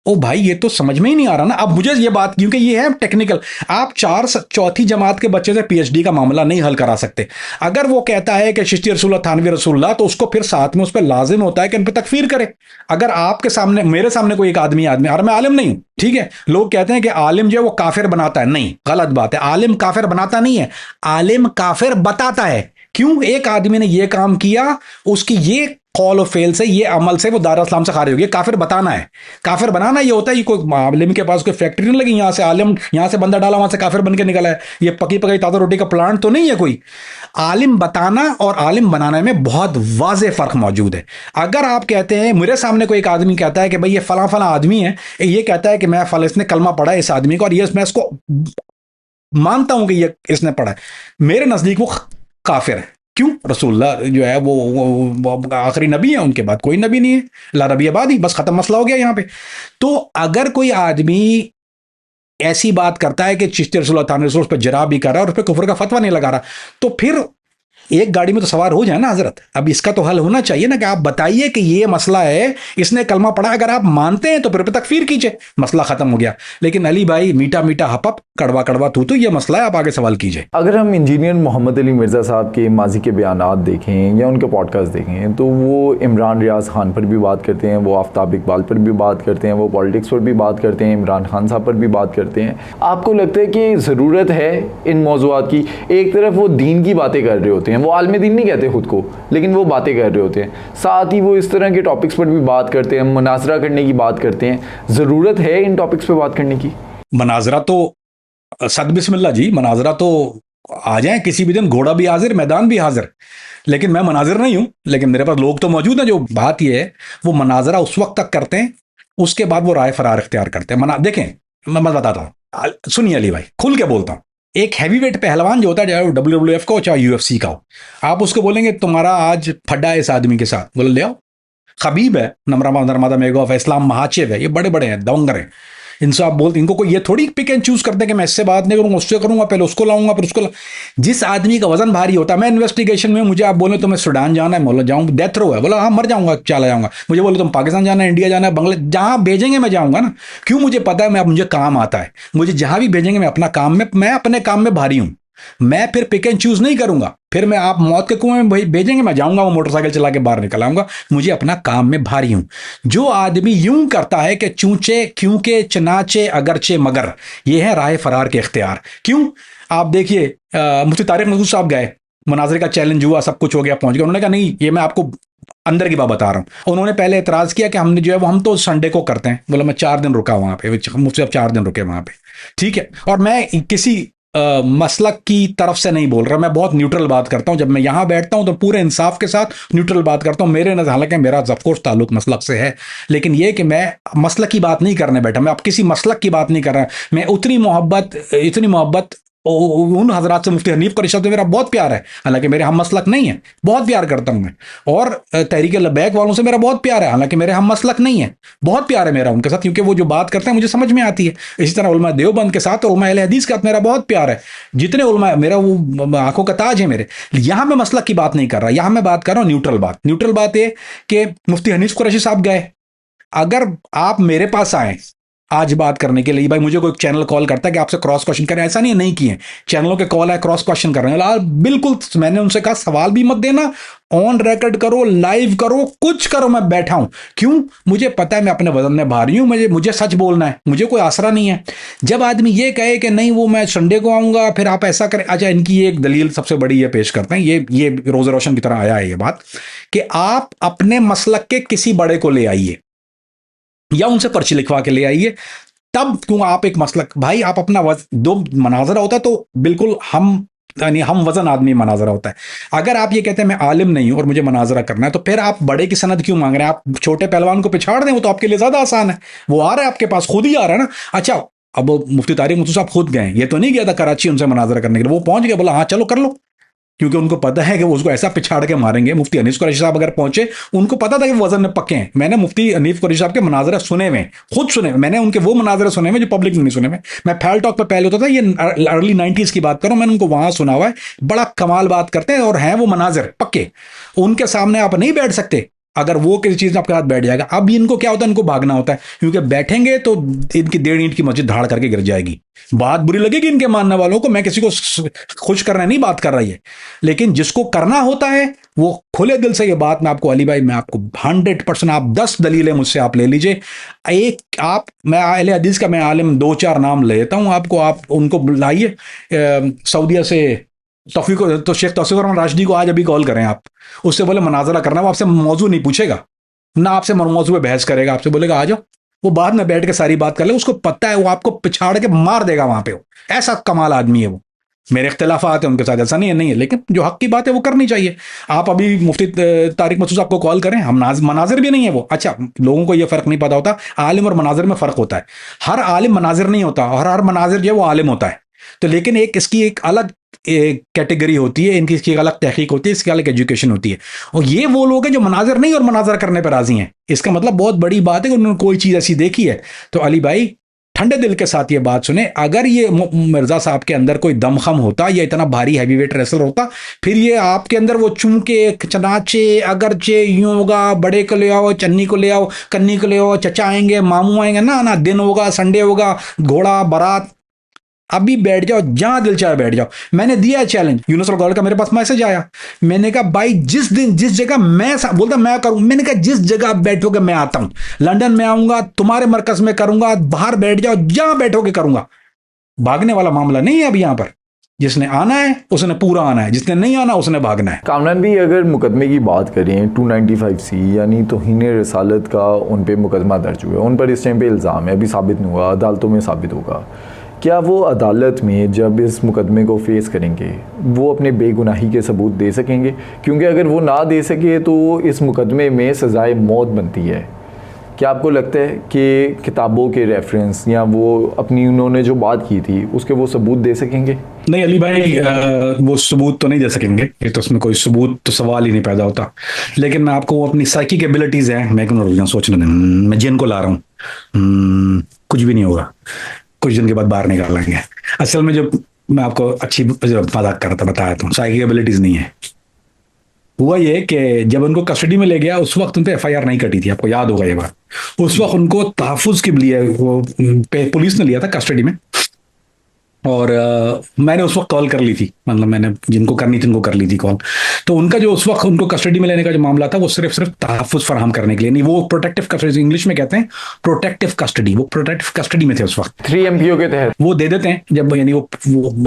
ओ भाई ये तो समझ में ही नहीं आ रहा ना। अब मुझे ये बात, क्योंकि ये है टेक्निकल, आप चौथी जमात के बच्चे से पीएचडी का मामला नहीं हल करा सकते। अगर वो कहता है कि चिश्ती रसूलुल्लाह थानवी रसूलुल्लाह, तो उसको फिर साथ में उस पर लाजिम होता है कि इन पर तकफीर करे। अगर आपके सामने, मेरे सामने कोई एक आदमी और मैं आलिम नहीं हूं, ठीक है, लोग कहते हैं कि आलिम जो है वो काफिर बनाता है, नहीं, गलत बात है। आलिम काफिर बनाता नहीं है, आलिम काफिर बताता है। क्यों? एक आदमी ने ये काम किया, उसकी ये कॉल और फेल से, ये अमल से वो दार इस्लाम से खारिज हो गया। काफिर बताना है, काफिर बनाना ये होता है। ये कोई आलिम के पास कोई फैक्ट्री नहीं लगी, यहां से आलिम, यहां से बंदा डाला, वहां से काफिर बन के निकला है। ये पकी पकाई ताजा रोटी का प्लांट तो नहीं है कोई। आलिम बताना और आलिम बनाने में बहुत वाज़ेह फर्क मौजूद है। अगर आप कहते हैं, मेरे सामने कोई एक आदमी कहता है कि भाई ये फला फला आदमी है, ये कहता है कि मैं फला, इसने कलमा पढ़ा है इस आदमी को, और ये मैं इसको मानता हूं कि ये इसने पढ़ा है, मेरे नजदीक वो काफिर है। क्यों? रसूलुल्लाह जो है वो आखिरी नबी है, उनके बाद कोई नबी नहीं है, ला नबी आबादी, बस खत्म मसला हो गया यहाँ पे। तो अगर कोई आदमी ऐसी बात करता है कि चिश्ती रसूलुल्लाह थानवी रसूल उस पर जरा भी कर रहा है और उस पर कुफर का फतवा नहीं लगा रहा, तो फिर एक गाड़ी में तो सवार हो जाए ना हजरत। अब इसका तो हल होना चाहिए ना कि आप बताइए कि ये मसला है, इसने कलमा पढ़ा, अगर आप मानते हैं तो फिर पे तकफीर कीजिए, मसला खत्म हो गया। लेकिन अली भाई मीठा मीठा हपप, कड़वा कड़वा तू, तो ये मसला है, आप आगे सवाल कीजिए। अगर हम इंजीनियर मोहम्मद अली मिर्ज़ा साहब के माजी के बयानात देखें या उनके पॉडकास्ट देखें, तो वो इमरान रियाज खान पर भी बात करते हैं, वो आफ्ताब इकबाल पर भी बात करते हैं, वो पॉलिटिक्स पर भी बात करते हैं, इमरान खान साहब पर भी बात करते हैं। आपको लगता है कि ज़रूरत है इन मौज़ूआत की? एक तरफ वो दीन की बातें कर रहे होते हैं, वो आलिम दीन नहीं कहते खुद को, लेकिन वो बातें कर रहे होते हैं, साथ ही वो इस तरह के टॉपिक्स पर भी बात करते हैं, मुनाजरा करने की बात करते हैं। ज़रूरत है इन टॉपिक्स पर बात करने की? मुनाजरा तो सद बिस्मिल्लाह जी, मुनाजरा तो आ जाए किसी भी दिन, घोड़ा भी हाजिर, मैदान भी हाजिर। लेकिन मैं मुनाजिर नहीं हूं, लेकिन मेरे पास लोग तो मौजूद हैं। जो बात यह है, वो मुनाजरा उस वक्त तक करते हैं, उसके बाद वो राय फरार इख्तियार करते हैं। देखें, मैं बताता हूं, सुनिए अली भाई, खुल के बोलता हूं, एक हैवीवेट पहलवान जो होता है, चाहे वो WWF का हो चाहे UFC का हो, आप उसको बोलेंगे तुम्हारा आज फड्डा है इस आदमी के साथ, बोले ले आओ। खबीब है, नर्मदामेगोव है, इस्लाम महाचेव है, ये बड़े बड़े हैं, दवंगर हैं। इनसे आप बोलते, इनको कोई ये थोड़ी पिक एंड चूज करते हैं कि मैं इससे बात नहीं करूंगा, उससे करूंगा, पहले उसको लाऊंगा फिर उसको जिस आदमी का वजन भारी होता है, मैं इन्वेस्टिगेशन में, मुझे आप बोले तो मैं सूडान जाना है, बोला जाऊँ, डेथ रो है, बोला हाँ मर जाऊंगा, चला जाऊंगा। मुझे बोले तुम पाकिस्तान जाना है, इंडिया जाना है, बांग्लादेश, जहां भेजेंगे मैं जाऊंगा ना। क्यों? मुझे पता है, मुझे काम आता है, मुझे जहां भी भेजेंगे मैं अपना काम में, मैं अपने काम में भारी हूं। मैं फिर पिक एंड चूज नहीं करूंगा, फिर मैं आप मौत के कुएं में भेजेंगे मैं जाऊंगा, वो मोटरसाइकिल चला के बाहर निकल आऊंगा, मुझे अपना काम में भारी हूं। जो आदमी यूं करता है कि चूंचे क्योंकि चनाचे अगरचे मगर, ये है राह फरार के इख्तियार। क्यों? आप देखिए, मुफ्ती तारिक मसूद साहब गए, मुनाजरे का चैलेंज हुआ, सब कुछ हो गया, पहुंच गया, उन्होंने कहा नहीं, ये मैं आपको अंदर की बात बता रहा हूं। उन्होंने पहले एतराज किया कि हमने जो है वो हम तो संडे को करते हैं, बोला मैं 4 दिन रुका वहां पे, मुफ्ती साहब 4 दिन रुके वहां पे, ठीक है। और मैं किसी मसलक की तरफ से नहीं बोल रहा, मैं बहुत न्यूट्रल बात करता हूं। जब मैं यहां बैठता हूं तो पूरे इंसाफ के साथ न्यूट्रल बात करता हूं। मेरे नजर, हालांकि मेरा ऑफकोर्स ताल्लुक मसलक से है, लेकिन यह कि मैं मसलक की बात नहीं करने बैठा, मैं अब किसी मसलक की बात नहीं कर रहा। मैं इतनी मोहब्बत उन हजरात से, मुफ्ती हनीफ कुरैशी से मेरा बहुत प्यार है, हालांकि मेरे हम मसलक नहीं है, बहुत प्यार करता हूं मैं। और तहरीक लबैक वालों से मेरा बहुत प्यार है, हालांकि मेरे हम मसलक नहीं है, बहुत प्यार है मेरा उनके साथ, क्योंकि वो जो बात करते हैं मुझे समझ में आती है। इसी तरह उलमा देवबंद के साथ और उलमा अहले हदीस के साथ मेरा बहुत प्यार है। जितने उलमा, मेरा वो आंखों का ताज है मेरे। यहां मैं मसलक की बात नहीं कर रहा, यहां मैं बात कर रहा हूं न्यूट्रल बात। न्यूट्रल बात ये कि मुफ्ती हनीफ कुरैशी साहब गए, अगर आप मेरे पास आए आज बात करने के लिए, भाई मुझे कोई चैनल कॉल करता है कि आपसे क्रॉस क्वेश्चन करें, ऐसा नहीं है, नहीं किए, चैनलों के कॉल है, क्रॉस क्वेश्चन कर रहे हैं, बिल्कुल। मैंने उनसे कहा सवाल भी मत देना, ऑन रिकॉर्ड करो, लाइव करो, कुछ करो, मैं बैठा हूं। क्यों? मुझे पता है मैं अपने वजन में भारी हूं, मुझे सच बोलना है, मुझे कोई आसरा नहीं है। जब आदमी ये कहे कि नहीं वो मैं संडे को आऊंगा, फिर आप ऐसा करें, अच्छा इनकी एक दलील सबसे बड़ी ये पेश करते हैं, ये रोज़ रोशन की तरह आया है ये बात, कि आप अपने मसलक के किसी बड़े को ले आइए या उनसे पर्ची लिखवा के ले आइए, तब क्यों आप एक मसलक, भाई आप अपना दो मनाजरा होता है तो बिल्कुल हम वजन आदमी मनाजरा होता है। अगर आप ये कहते हैं मैं आलिम नहीं हूं और मुझे मनाजरा करना है, तो फिर आप बड़े की सनद क्यों मांग रहे हैं? आप छोटे पहलवान को पिछाड़ दें, वो तो आपके लिए ज्यादा आसान है, वो आ रहा है आपके पास, खुद ही आ रहा है ना। अच्छा, अब मुफ्ती तारिक मसूद साहब खुद गए, ये तो नहीं गया था कराची उनसे मनाजरा करने के लिए, वो पहुंच गया, बोला हाँ चलो कर लो, क्योंकि उनको पता है कि वो उसको ऐसा पिछाड़ के मारेंगे। मुफ्ती हनीफ कुरैशी साहब अगर पहुंचे, उनको पता था कि वजन में पक्के हैं। मैंने मुफ्ती हनीफ कुरैशी साहब के मनाजरे सुने हुए, खुद सुने, मैंने उनके वो मनाजरे सुने हुए जो पब्लिक ने नहीं सुने हुए। मैं फैल टॉक पे पहले होता था, ये अर्ली 90s की बात करूं, मैंने उनको वहां सुना हुआ है, बड़ा कमाल बात करते हैं और हैं वो मनाजर पक्के, उनके सामने आप नहीं बैठ सकते अगर वो किसी चीज में आपके हाथ बैठ जाएगा। अब इनको क्या होता है, इनको भागना होता है, क्योंकि बैठेंगे तो इनकी 1.5 ईंट की मस्जिद धाड़ करके गिर जाएगी। बात बुरी लगेगी इनके मानने वालों को, मैं किसी को खुश करने नहीं बात कर रही है, लेकिन जिसको करना होता है वो खुले दिल से ये बात, मैं आपको अली भाई, मैं आपको 100%, आप 10 दलीलें मुझसे आप ले लीजिए, एक आप, मैं अहले हदीस का मैं आलिम 2-4 नाम लेता हूं आपको, आप उनको बुलाइए सऊदीया से, तौफीक, तो शेख तौफीक रहमान राशिदी को आज अभी कॉल करें आप, उससे बोले मनाजरा करना, वो आपसे मौजू नहीं पूछेगा ना, आपसे मौजू पे बहस करेगा, आपसे बोलेगा आ जाओ, वो बाद में बैठ के सारी बात कर ले, उसको पता है वो आपको पिछाड़ के मार देगा वहां पे, वो ऐसा कमाल आदमी है वो। मेरे इख्तिलाफात है उनके साथ, ऐसा नहीं है, लेकिन जो हक की बात है वो करनी चाहिए। आप अभी मुफ्ती तारिक मसूद साहब को कॉल करें, हम मनाजिर भी नहीं है वो। अच्छा, लोगों को ये फर्क नहीं पता होता, आलिम और मनाजिर में फर्क होता है, हर आलिम मनाजिर नहीं होता और हर मनाजिर जो है वो आलिम होता है। तो लेकिन एक इसकी एक अलग कैटेगरी होती है, इनकी इसकी अलग तहकीक होती है, इसकी अलग एजुकेशन होती है। और ये वो लोग हैं जो मनाजर नहीं और मनाजर करने पर राजी हैं, इसका मतलब बहुत बड़ी बात है कि उन्होंने कोई चीज़ ऐसी देखी है। तो अली भाई ठंडे दिल के साथ ये बात सुने, अगर ये मिर्जा साहब के अंदर कोई दमखम होता, या इतना भारी हैवीवेट रेसलर होता, फिर ये आपके अंदर वो चूंके चनाचे अगरचे यूं होगा, बड़े को ले आओ, चन्नी को ले आओ, कन्नी को ले आओ, चचा आएंगे, मामू आएंगे, ना दिन होगा, संडे होगा, घोड़ा बारात, अभी बैठ जाओ जहां दिल चाहे बैठ जाओ। मैंने दिया है चैलेंज, यूनुस गौल का मेरे पास मैसेज आया, मैंने कहा भाई जिस दिन जिस जगह मैं बोलता मैं करूं, मैंने कहा जिस जगह आप बैठोगे मैं आता हूं, लंदन में आऊंगा, तुम्हारे मरकज में करूंगा, बाहर बैठ जाओ, जहां बैठोगे करूंगा। भागने वाला मामला नहीं है अभी यहां पर, जिसने आना है उसने पूरा आना है, जिसने नहीं आना उसने भागना है। कामरान भी, अगर मुकदमे की बात करें 295C यानी तौहीन रसालत का उन पे मुकदमा दर्ज हुआ, उन पर इस टाइम पे इल्ज़ाम है, अभी साबित नहीं हुआ, अदालतों में साबित होगा, क्या वो अदालत में जब इस मुकदमे को फेस करेंगे वो अपने बेगुनाही के सबूत दे सकेंगे? क्योंकि अगर वो ना दे सके तो इस मुकदमे में सज़ाए मौत बनती है। क्या आपको लगता है कि किताबों के रेफरेंस या वो अपनी उन्होंने जो बात की थी उसके वो सबूत दे सकेंगे? नहीं अली भाई, वो सबूत तो नहीं दे सकेंगे, ये तो उसमें कोई सबूत तो सवाल ही नहीं पैदा होता। लेकिन मैं आपको वो अपनी साइकिक एबिलिटीज हैं, मैं क्यों रुक जाऊं सोचने दें। मैं जिन को ला रहा हूँ, कुछ भी नहीं होगा, कुछ दिन के बाद बाहर निकालेंगे। असल में जो मैं आपको अच्छी मजाक कर रहा था, बताया तो साइकिक एबिलिटीज नहीं है। हुआ ये कि जब उनको कस्टडी में ले गया उस वक्त उन पर एफआईआर नहीं कटी थी, आपको याद होगा ये बात। उस वक्त उनको तहफुज के लिए वो पुलिस ने लिया था कस्टडी में, और मैंने उस वक्त कॉल कर ली थी, मतलब मैंने जिनको करनी थी उनको कर ली थी कॉल। तो उनका जो उस वक्त उनको कस्टडी में लेने का जो मामला था वो सिर्फ तहफुज फराहम करने के लिए नहीं, वो प्रोटेक्टिव कस्टडी इंग्लिश में कहते हैं, प्रोटेक्टिव कस्टडी, वो प्रोटेक्टिव कस्टडी में थे उस वक्त। 3 MPO के तहत वो दे देते हैं जब, यानी वो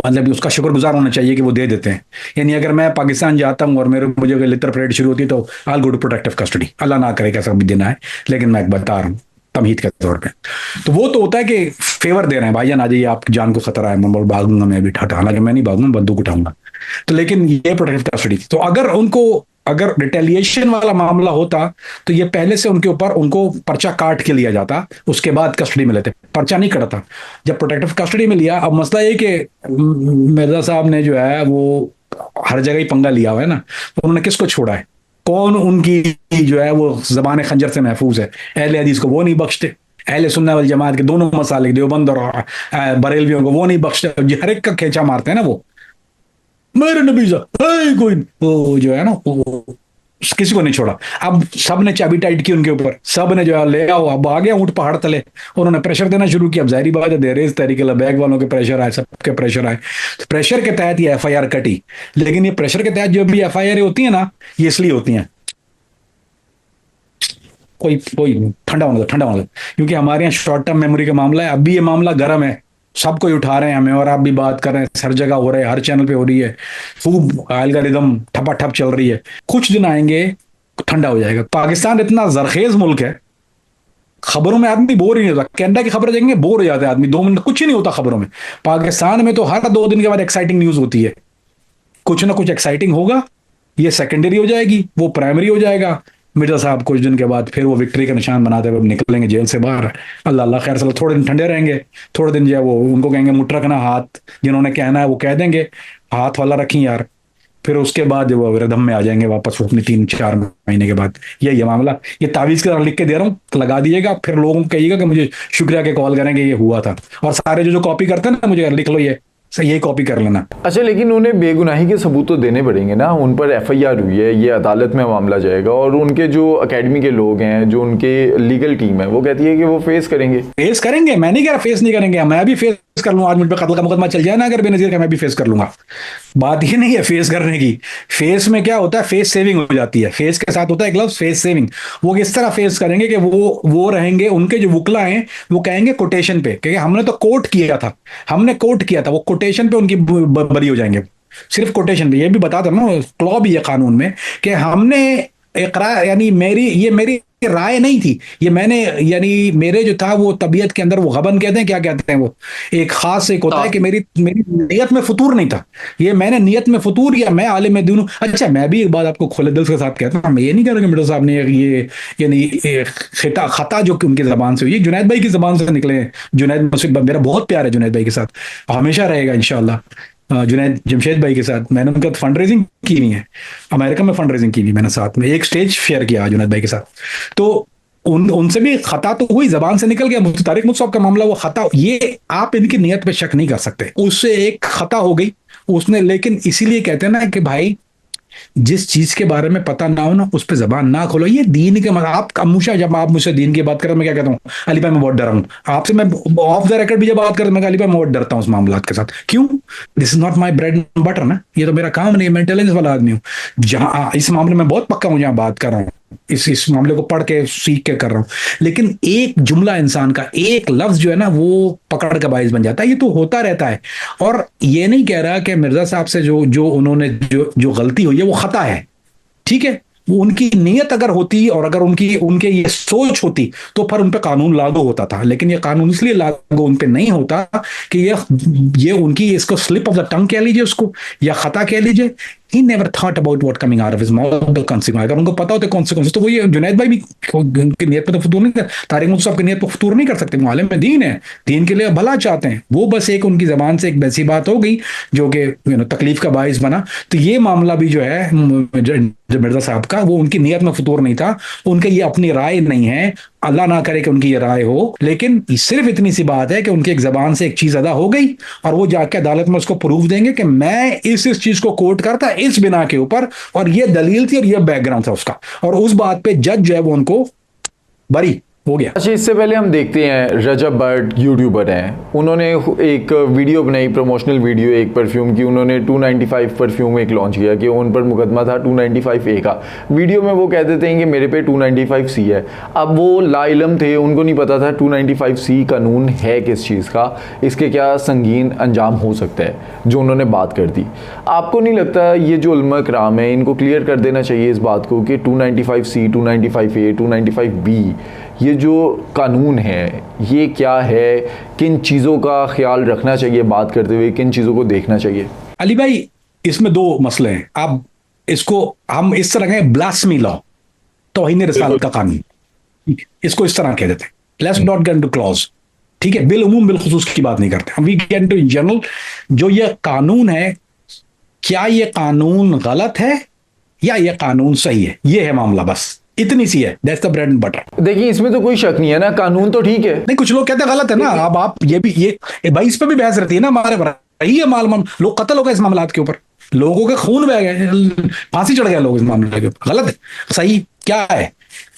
मतलब उसका शुक्रगुजार होना चाहिए कि वो दे देते हैं। यानी अगर मैं पाकिस्तान जाता हूँ और मुझे लिटर परेड शुरू होती है तो आई गो टू प्रोटेक्टिव कस्टडी, अल्लाह ना करे कैसा भी दिन आए, लेकिन मैं बता रहा हूँ तमहीद के तौर पे। तो वो तो होता है कि फेवर दे रहे हैं, भाईजान आ जाइए, आप जान को खतरा है, मैं भागूंगा, मैं भी हालांकि मैं नहीं भागूंगा, बंदूक उठाऊंगा। तो लेकिन ये प्रोटेक्टिव कस्टडी। तो अगर रिटेलिएशन वाला मामला होता तो ये पहले से उनको पर्चा काट के लिया जाता, उसके बाद कस्टडी में लेते, पर्चा नहीं कटता। जब प्रोटेक्टिव कस्टडी में लिया, अब मसला ये कि मिर्जा साहब ने जो है वो हर जगह ही पंगा लिया हुआ है ना, तो उन्होंने किसको छोड़ा है? कौन उनकी जो है वो जबान खंजर से महफूज है? अहले हदीस को वो नहीं बख्शते, अहले सुन्नत वल जमात के दोनों मसाले, देवबंद और बरेलवियों को वो नहीं बख्शते, हर एक का खींचा मारते हैं ना वो। मेरे नबी साहब कोई वो जो है ना वो किसी को नहीं छोड़ा। अब सब ने चाबी टाइट की उनके ऊपर, सब ने जो है ले आओ, अब आ गया ऊंट पहाड़ तले, उन्होंने प्रेशर देना शुरू किया। अब जाहिर बात है दे रेज तहरीक बैग वालों के प्रेशर आए, सबके प्रेशर आए, तो प्रेशर के तहत ये एफआईआर कटी। लेकिन ये प्रेशर के तहत जो भी एफआईआर होती है ना, ये इसलिए होती हैं, कोई कोई ठंडा होना दो, क्योंकि हमारे यहाँ शॉर्ट टर्म मेमोरी का मामला है। अभी ये मामला गर्म है, सब कोई उठा रहे हैं हमें, और आप भी बात कर रहे हैं, हर जगह हो रहा है, हर चैनल पे हो रही है, खूब एल्गोरिदम ठपाठप चल रही है। कुछ दिन आएंगे ठंडा हो जाएगा। पाकिस्तान इतना जरखेज मुल्क है, खबरों में आदमी बोर ही नहीं होता। कनाडा की खबरें देखेंगे बोर हो जाते हैं आदमी, 2 मिनट कुछ ही नहीं होता खबरों में। पाकिस्तान में तो हर 2 दिन के बाद एक्साइटिंग न्यूज होती है, कुछ ना कुछ एक्साइटिंग होगा, ये सेकेंडरी हो जाएगी, वो प्राइमरी हो जाएगा। मिर्जा साहब कुछ दिन के बाद फिर वो विक्ट्री का निशान बनाते हुए निकलेंगे जेल से बाहर, अल्लाह अल्लाह खैर चलो, थोड़े दिन ठंडे रहेंगे, थोड़े दिन जो है वो उनको कहेंगे मुठ रखना हाथ, जिन्होंने कहना है वो कह देंगे हाथ वाला रखी यार, फिर उसके बाद वो रिदम में आ जाएंगे वापस वो अपने 3-4 महीने के बाद। यही है मामला। ये तावीज़ के तरह लिख के दे रहा हूँ, लगा दिएगा, फिर लोगों को कहिएगा कि मुझे शुक्रिया के कॉल करेंगे ये हुआ था, और सारे जो कॉपी करते हैं ना, मुझे लिख लो, ये सही, यही कॉपी कर लेना। अच्छा, लेकिन उन्हें बेगुनाही के सबूत तो देने पड़ेंगे ना, उन पर एफआईआर हुई है, ये अदालत में मामला जाएगा, और उनके जो एकेडमी के लोग हैं, जो उनके लीगल टीम है, वो कहती है कि वो फेस करेंगे। मैं नहीं कह रहा फेस नहीं करेंगे, मैं भी फेस कर लूंगा। आज मुझ पर कत्ल का मुकदमा चल जाए ना अगर बेनजीर का, मैं भी फेस कर लूंगा। बात ये नहीं है फेस करने की। फेस में क्या होता है, फेस सेविंग हो जाती है। फेस के साथ होता है एक लफ्ज फेस सेविंग। वो किस तरह फेस करेंगे कि वो रहेंगे, उनके जो वुकला हैं वो कहेंगे कोटेशन पे, क्योंकि हमने तो कोट किया था, वो कोटेशन पे उनकी बरी हो जाएंगे, सिर्फ कोटेशन पे। ये भी बता दो ना, क्लॉ भी है कानून में कि हमने इकरार, यानी मेरी राय नहीं थी, ये मैंने, यानी मेरे जो था वो तबीयत के अंदर वो गबन कहते हैं, क्या कहते हैं वो, एक खास एक होता है कि मेरी नियत में फतूर नहीं था, ये मैंने नियत में फतूर, या मैं आलिम दीन हूं। अच्छा, मैं भी एक बात आपको खुले दिल के साथ कहता हूं, मैं ये नहीं कह रहा कि मिर्जा साहब ने ये यानी खता जो कि उनकी जबान से हुई, जुनैद भाई की जबान से निकले हैं। जुनैद मसूद, मेरा बहुत प्यार है जुनैद भाई के साथ, हमेशा रहेगा इंशाल्लाह। जुनैद जमशेद भाई के साथ मैंने उनका फंड रेजिंग की हुई है, अमेरिका में फंड रेजिंग की हुई मैंने, साथ में एक स्टेज शेयर किया जुनैद भाई के साथ। तो उनसे भी खता तो हुई, जबान से निकल गया। मुफ्ती तारिक मुसाब का मामला, वो खता, ये आप इनकी नियत पे शक नहीं कर सकते, उससे एक खता हो गई उसने। लेकिन इसीलिए कहते हैं ना कि भाई जिस चीज के बारे में पता ना हो ना, उस पर जबान ना खोलो। ये दीन के आप अमूशा, जब आप मुझसे दीन की बात करें, मैं क्या कहता हूँ, अली भाई मैं बहुत डरा हूँ आपसे। मैं ऑफ द रिकॉर्ड भी जब बात करें, मैं अली भाई मैं बहुत डरता हूँ उस मामला के साथ। क्यों? This is not my bread and butter ना, ये तो मेरा काम नहीं, मैं इंटेलिजेंस वाला आदमी हूँ। जहां इस मामले में बहुत पक्का हूँ, जहां बात कर रहा हूँ, इस मामले को पढ़ के सीख के कर रहा हूं। लेकिन एक जुमला इंसान का, एक लफ्ज जो है ना, वो पकड़ का बाइस बन जाता है। ये तो होता रहता है। और ये नहीं कह रहा कि मिर्जा साहब से जो उन्होंने जो गलती हुई है वो खता है, ठीक है, वो उनकी नीयत अगर होती और अगर उनके ये सोच होती तो फिर उन पे कानून लागू होता था। लेकिन ये कानून इसलिए लागू उन पे नहीं होता कि ये उनकी, इसको स्लिप ऑफ द टंग कह लीजिए उसको, या खता कह लीजिए, he never thought about what coming out of his mouth, the consequence. अगर उनको पता होते कॉन्सिक्वेंस तो वो ये जुनैद भाई भी उनकी नीयत पे तो फतूर नहीं कर, तारिक मुफ्ती साहब की नीयत पे फतूर नहीं कर सकते, वो आलिम दीन है, दीन के लिए भला चाहते हैं। वो बस एक उनकी जबान से एक वैसी बात हो गई जो कि तकलीफ का बाइस बना। तो ये मामला भी जो है जो मिर्जा साहब का, वो उनकी नीयत में फतूर नहीं था, उनके ये अपनी राय नहीं है, अल्लाह ना करे कि उनकी ये राय हो, लेकिन सिर्फ इतनी सी बात है कि उनकी एक जबान से एक चीज अदा हो गई और वो जाके अदालत में उसको प्रूफ देंगे कि मैं इस चीज को कोट करता इस बिना के ऊपर, और ये दलील थी और ये बैकग्राउंड था उसका, और उस बात पे जज जो है वो उनको बरी हो गया। अच्छा, इससे पहले हम देखते हैं रजब भट्ट यूट्यूबर हैं, उन्होंने एक वीडियो बनाई, प्रमोशनल वीडियो एक परफ्यूम की। उन्होंने 295 परफ्यूम एक लॉन्च किया कि उन पर मुकदमा था 295A का। वीडियो में वो कह देते हैं कि मेरे पे 295C है। अब वो लाइलम थे, उनको नहीं पता था 295C कानून है किस चीज़ का, इसके क्या संगीन अंजाम हो सकता है, जो उन्होंने बात कर दी। आपको नहीं लगता ये जो उलमा कराम है इनको क्लियर कर देना चाहिए इस बात को कि 295C, 295A, 295B ये जो कानून है ये क्या है, किन चीज़ों का ख्याल रखना चाहिए बात करते हुए, किन चीज़ों को देखना चाहिए? अली भाई, इसमें दो मसले हैं। आप इसको हम इस तरह कहें ब्लास्फेमी लॉ, तौहीन रिसालत का कानून, इसको इस तरह कह देते हैं। Let's not get into clause, ठीक है, बिल उमूम बिल खुसूस की बात नहीं करते हम, we get into in general. जो ये कानून है, क्या ये कानून गलत है या ये कानून सही है, ये है मामला, बस इतनी सी है, that's the bread and butter. देखिए, इसमें तो कोई शक नहीं है ना, कानून तो ठीक है। नहीं, कुछ लोग कहते हैं गलत है ना। अब आप ये भी ये भाई, इस पे भी बहस रहती है ना हमारे रही है लोग कत्ल हो गए इस मामलात के ऊपर, लोगों के खून बह गए, फांसी चढ़ गए लोग इस मामले के ऊपर, गलत है सही क्या है।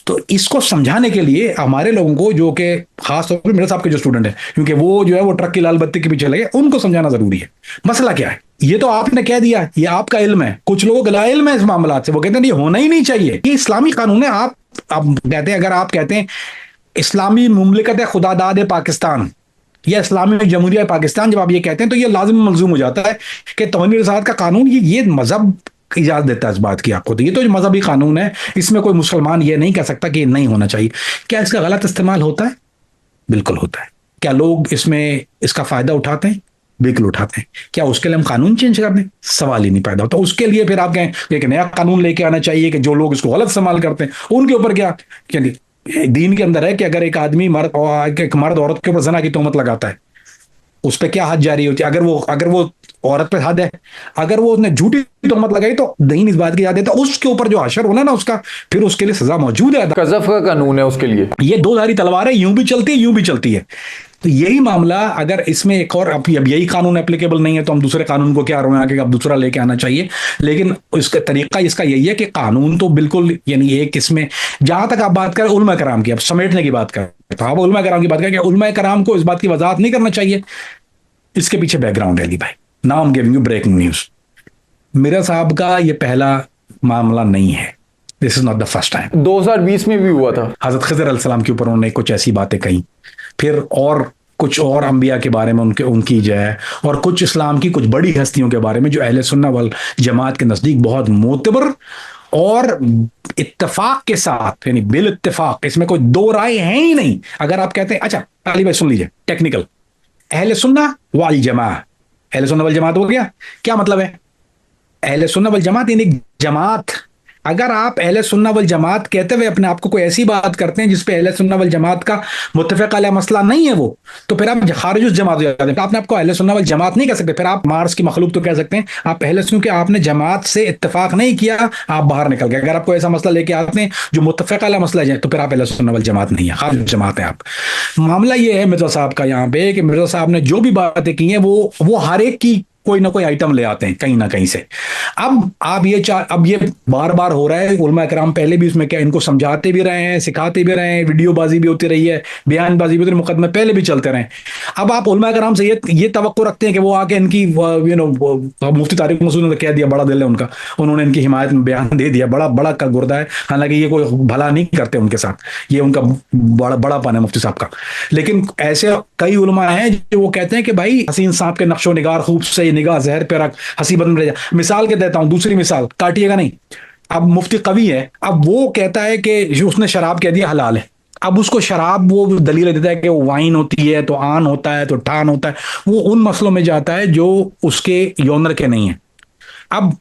तो इसको समझाने के लिए हमारे लोगों को, जो कि खास तौर पर मेरे साहब के जो स्टूडेंट है, क्योंकि वो जो है वो ट्रक की लाल बत्ती के पीछे लगे, उनको समझाना जरूरी है। मसला क्या है, ये तो आपने कह दिया, ये आपका इल्म है, कुछ लोगों का इल्म है इस मामला से, वो कहते हैं ये होना ही नहीं चाहिए, ये इस्लामी कानून है। आप कहते हैं, अगर आप कहते हैं इस्लामी मुमलिकत है खुदादाद पाकिस्तान या इस्लामी जमहूरिया पाकिस्तान, जब आप ये कहते हैं तो ये लाजिम मलजूम हो जाता है कि तौहीन रिसालत का कानून ये मजहब इजाजत देता है इस बात की आपको, तो ये तो मजहबी कानून है, इसमें कोई मुसलमान ये नहीं कह सकता कि ये नहीं होना चाहिए। क्या इसका गलत इस्तेमाल होता है? बिल्कुल होता है। क्या लोग इसमें इसका फायदा उठाते हैं? बिल्कुल उठाते हैं। क्या उसके लिए हम कानून चेंज कर दें? सवाल ही नहीं पैदा होता। उसके लिए फिर आप कहें एक नया कानून लेके आना चाहिए कि जो लोग इसको गलत इस्तेमाल करते हैं उनके ऊपर क्या दीन के अंदर है कि अगर एक आदमी एक मर्द औरत के ऊपर ज़ना की तोहमत लगाता है, उस पर क्या हद जारी होती है? अगर वो औरत पे हद है, अगर वो उसने झूठी तोहमत लगाई तो दीन इस बात की याद देता है उसके ऊपर जो हशर होना ना उसका, फिर उसके लिए सजा मौजूद है। कज़फ का कानून है उसके लिए। ये दो धारी तलवार है, यूं भी चलती है यूं भी चलती है। तो यही मामला, अगर इसमें एक और अब यही कानून एप्लीकेबल नहीं है तो हम दूसरे कानून को क्या रोना कि अब दूसरा लेके आना चाहिए। लेकिन इसका तरीका इसका यही है कि कानून तो बिल्कुल, यानी एक इसमें, जहां तक आप बात करें उलमा कराम की, अब समेटने की बात करें तो आप उलमा कराम की बात करें, उलमा कराम को इस बात की वजाहत नहीं करना चाहिए। इसके पीछे बैकग्राउंड है अली भाई। Now I am giving you breaking news. Mirza साहब का ये पहला मामला नहीं है, this is not the first time. 2020 में भी हुआ था, हजरत खिज़र अलैहिस्सलाम के ऊपर उन्होंने कुछ ऐसी बातें कही, फिर और कुछ और अंबिया के बारे में उनकी जाए, और कुछ इस्लाम की कुछ बड़ी हस्तियों के बारे में जो अहले सुन्ना वल जमात के नज़दीक बहुत मोतबर और इत्तेफाक के साथ, यानी बिल इत्तेफाक, इसमें कोई दो राय है ही नहीं। अगर आप कहते हैं, अच्छा अली भाई सुन लीजिए, टेक्निकल, अहले सुन्ना वल जमा, अहले सुन्ना वल जमात हो गया, क्या मतलब है अहले सुन्ना वल जमात? यानी जमात। अगर आप अहले सुन्ना वल जमात कहते हुए अपने आप को कोई ऐसी बात करते हैं जिसपे अहले सुन्ना वल जमात का मुत्तफ़िक़ अलैह मसला नहीं है वो, तो फिर आप खारिज उस जमात हो जाते हैं। आपने आपको अहले सुन्ना वल जमात नहीं कह सकते, फिर आप मार्स की मखलूक तो कह सकते हैं। आप अहले सुन्ना, क्योंकि आपने जमात से इत्तेफाक नहीं किया, आप बाहर निकल गए। अगर आपको ऐसा मसला लेके आते हैं जो मुत्तफ़िक़ अलैह मसला है, तो फिर आप अहले सुन्ना वल जमात नहीं है, खारिज जमात है आप। मामला ये है मिर्ज़ा साहब का यहाँ पे कि मिर्ज़ा साहब ने जो भी बातें की हैं वो हर एक की कोई ना कोई आइटम ले आते हैं कहीं ना कहीं से। अब आप अब ये बार बार हो रहा है, उलमा कराम पहले भी उसमें क्या इनको समझाते भी रहे हैं, सिखाते भी रहे हैं, वीडियोबाजी भी होती रही है, बयानबाजी भी होती, मुकदमे पहले भी चलते रहे। अब आप उलमा कराम से ये तवक्को रखते हैं कि वो आके इनकी मुफ्ती तारिक मसूद ने कह दिया, बड़ा दिल है उनका, उन्होंने इनकी हिमायत में बयान दे दिया, बड़ा बड़ा का गुर्दा है, हालांकि ये कोई भला नहीं करते उनके साथ, ये उनका बड़ापन है मुफ्ती साहब का। लेकिन ऐसे कई उलमा हैं जो वो कहते हैं कि भाई हसीन सांप के नक्शो निगार खूब से निगाह जहर पे रख, हंसी बदन रह जा। मिसाल के देता हूं, दूसरी मिसाल, काटिएगा नहीं। अब मुफ्ती कवि है, अब वो कहता है कि उसने शराब कह दिया हलाल है, अब उसको शराब वो दलील देता है कि वो वाइन होती है तो आन होता है तो ठान होता है, वो उन मसलों में जाता है जो उसके योनर के नहीं है। अब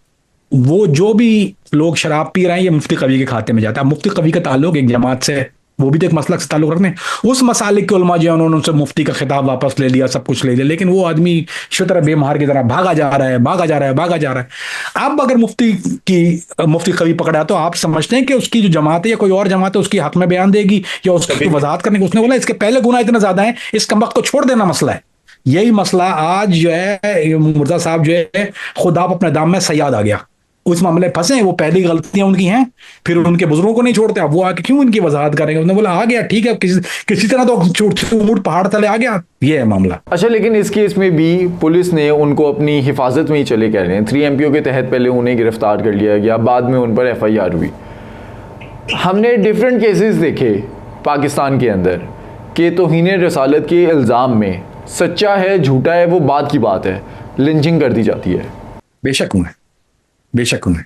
वो जो भी लोग शराब पी रहे हैं ये मुफ्ती कवी के खाते में जाता है। मुफ्ती कवी का ताल्लुक एक जमात से, वो भी तो एक मसलक से ताल्लुक रखते हैं। उस मसालिक के उलमा जो है उन्होंने उनसे मुफ्ती का खिताब वापस ले लिया, सब कुछ ले लिया, लेकिन वो आदमी शुतर बेमहार की तरह भागा जा रहा है, भागा जा रहा है, भागा जा रहा है। अब अगर मुफ्ती कवी पकड़ा तो आप समझते हैं कि उसकी जो जमात है या कोई और जमात है उसकी हक में बयान देगी या उसकी वजाहत करने की? उसने बोला इसके पहले गुनाह इतना ज्यादा है, इस कमबख्त को छोड़ देना मसला है। यही मसला आज जो है मुर्जा साहब जो है खुदा अपने दाम में सयाद आ गया, उस मामले में फंसे हैं। वो पहली गलतियां उनकी हैं, फिर उनके बुजुर्गों को नहीं छोड़ते। अब वो आके क्यों इनकी वजाहत करेंगे? उसने बोला आ गया ठीक है, किसी तरह तो ऊंट पहाड़ तले आ गया, ये है मामला। अच्छा, लेकिन इस केस में भी पुलिस ने उनको अपनी हिफाजत में ही चले कह रहे हैं। 3 MPO के तहत पहले उन्हें गिरफ्तार कर लिया गया, बाद में उन पर FIR हुई। हमने डिफरेंट केसेस देखे पाकिस्तान के अंदर कि तौहीन रसालत के इल्ज़ाम में सच्चा है झूठा है वो बात की बात है, लिंचिंग कर दी जाती है। बेशक उन्हें, बेशक उन्हें।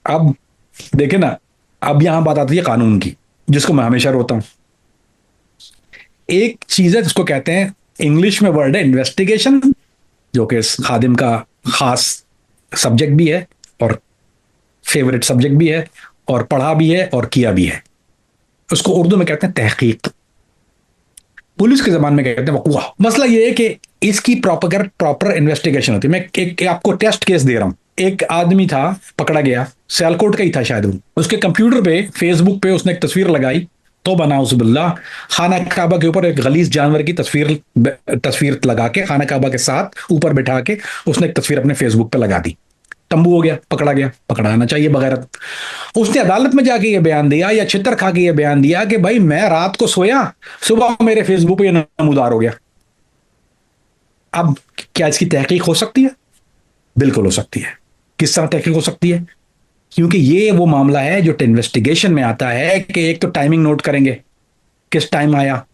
अब देखे ना, अब यहां बात आती है कानून की, जिसको मैं हमेशा रोता हूं। एक चीज है जिसको कहते हैं, इंग्लिश में वर्ड है इन्वेस्टिगेशन, जो कि इस खादिम का खास सब्जेक्ट भी है और फेवरेट सब्जेक्ट भी है और पढ़ा भी है और किया भी है। उसको उर्दू में कहते हैं तहकीक, पुलिस के जबान में कहते हैं वक़्वा। मसला ये है कि इसकी प्रॉपर इन्वेस्टिगेशन होती है। मैं एक आपको टेस्ट केस दे रहा हूं। एक आदमी था, पकड़ा गया, सियालकोट का ही था शायद वो। उसके कंप्यूटर पे, फेसबुक पे उसने एक तस्वीर लगाई, तो बनाउजुबिल्लाह, खाना काबा के ऊपर एक गलीज जानवर की तस्वीर लगा के, खाना काबा के साथ ऊपर बिठा के उसने एक तस्वीर अपने फेसबुक पे लगा दी। तंबू हो गया, पकड़ा गया। पकड़ाना चाहिए बगैरत। उसने अदालत में जाके ये बयान दिया या छितर खा के ये बयान दिया कि भाई मैं रात को सोया, सुबह मेरे फेसबुक पे ये नमूदार हो गया। अब क्या इसकी तहकीक हो सकती है? बिल्कुल हो सकती है। किस तरह तहकीक हो सकती है? क्योंकि ये वो मामला है जो इन्वेस्टिगेशन में आता है कि एक तो टाइमिंग नोट करेंगे, किस टाइम आया।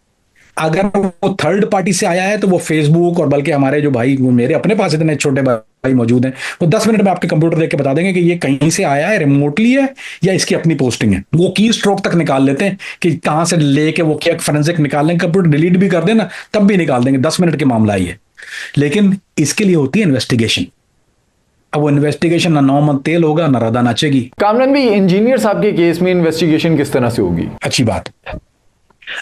अगर वो थर्ड पार्टी से आया है तो वो फेसबुक, और बल्कि हमारे जो भाई, मेरे अपने पास इतने छोटे भाई मौजूद हैं, वो 10 मिनट में आपके कंप्यूटर देख के बता देंगे कि ये कहीं से आया है, रिमोटली है या इसकी अपनी पोस्टिंग है। वो की स्ट्रोक तक निकाल लेते हैं कि कहां से लेके वो क्या फोरेंसिक निकाल लेंगे, कंप्यूटर डिलीट भी कर देना तब भी निकाल देंगे। 10 मिनट के मामला है ये। लेकिन इसके लिए होती है इन्वेस्टिगेशन। अब वो इन्वेस्टिगेशन ना नौमन तेल होगा ना रदा नाचेगी। कामरान भाई, इंजीनियर साहब के केस में इन्वेस्टिगेशन किस तरह से होगी? अच्छी बात।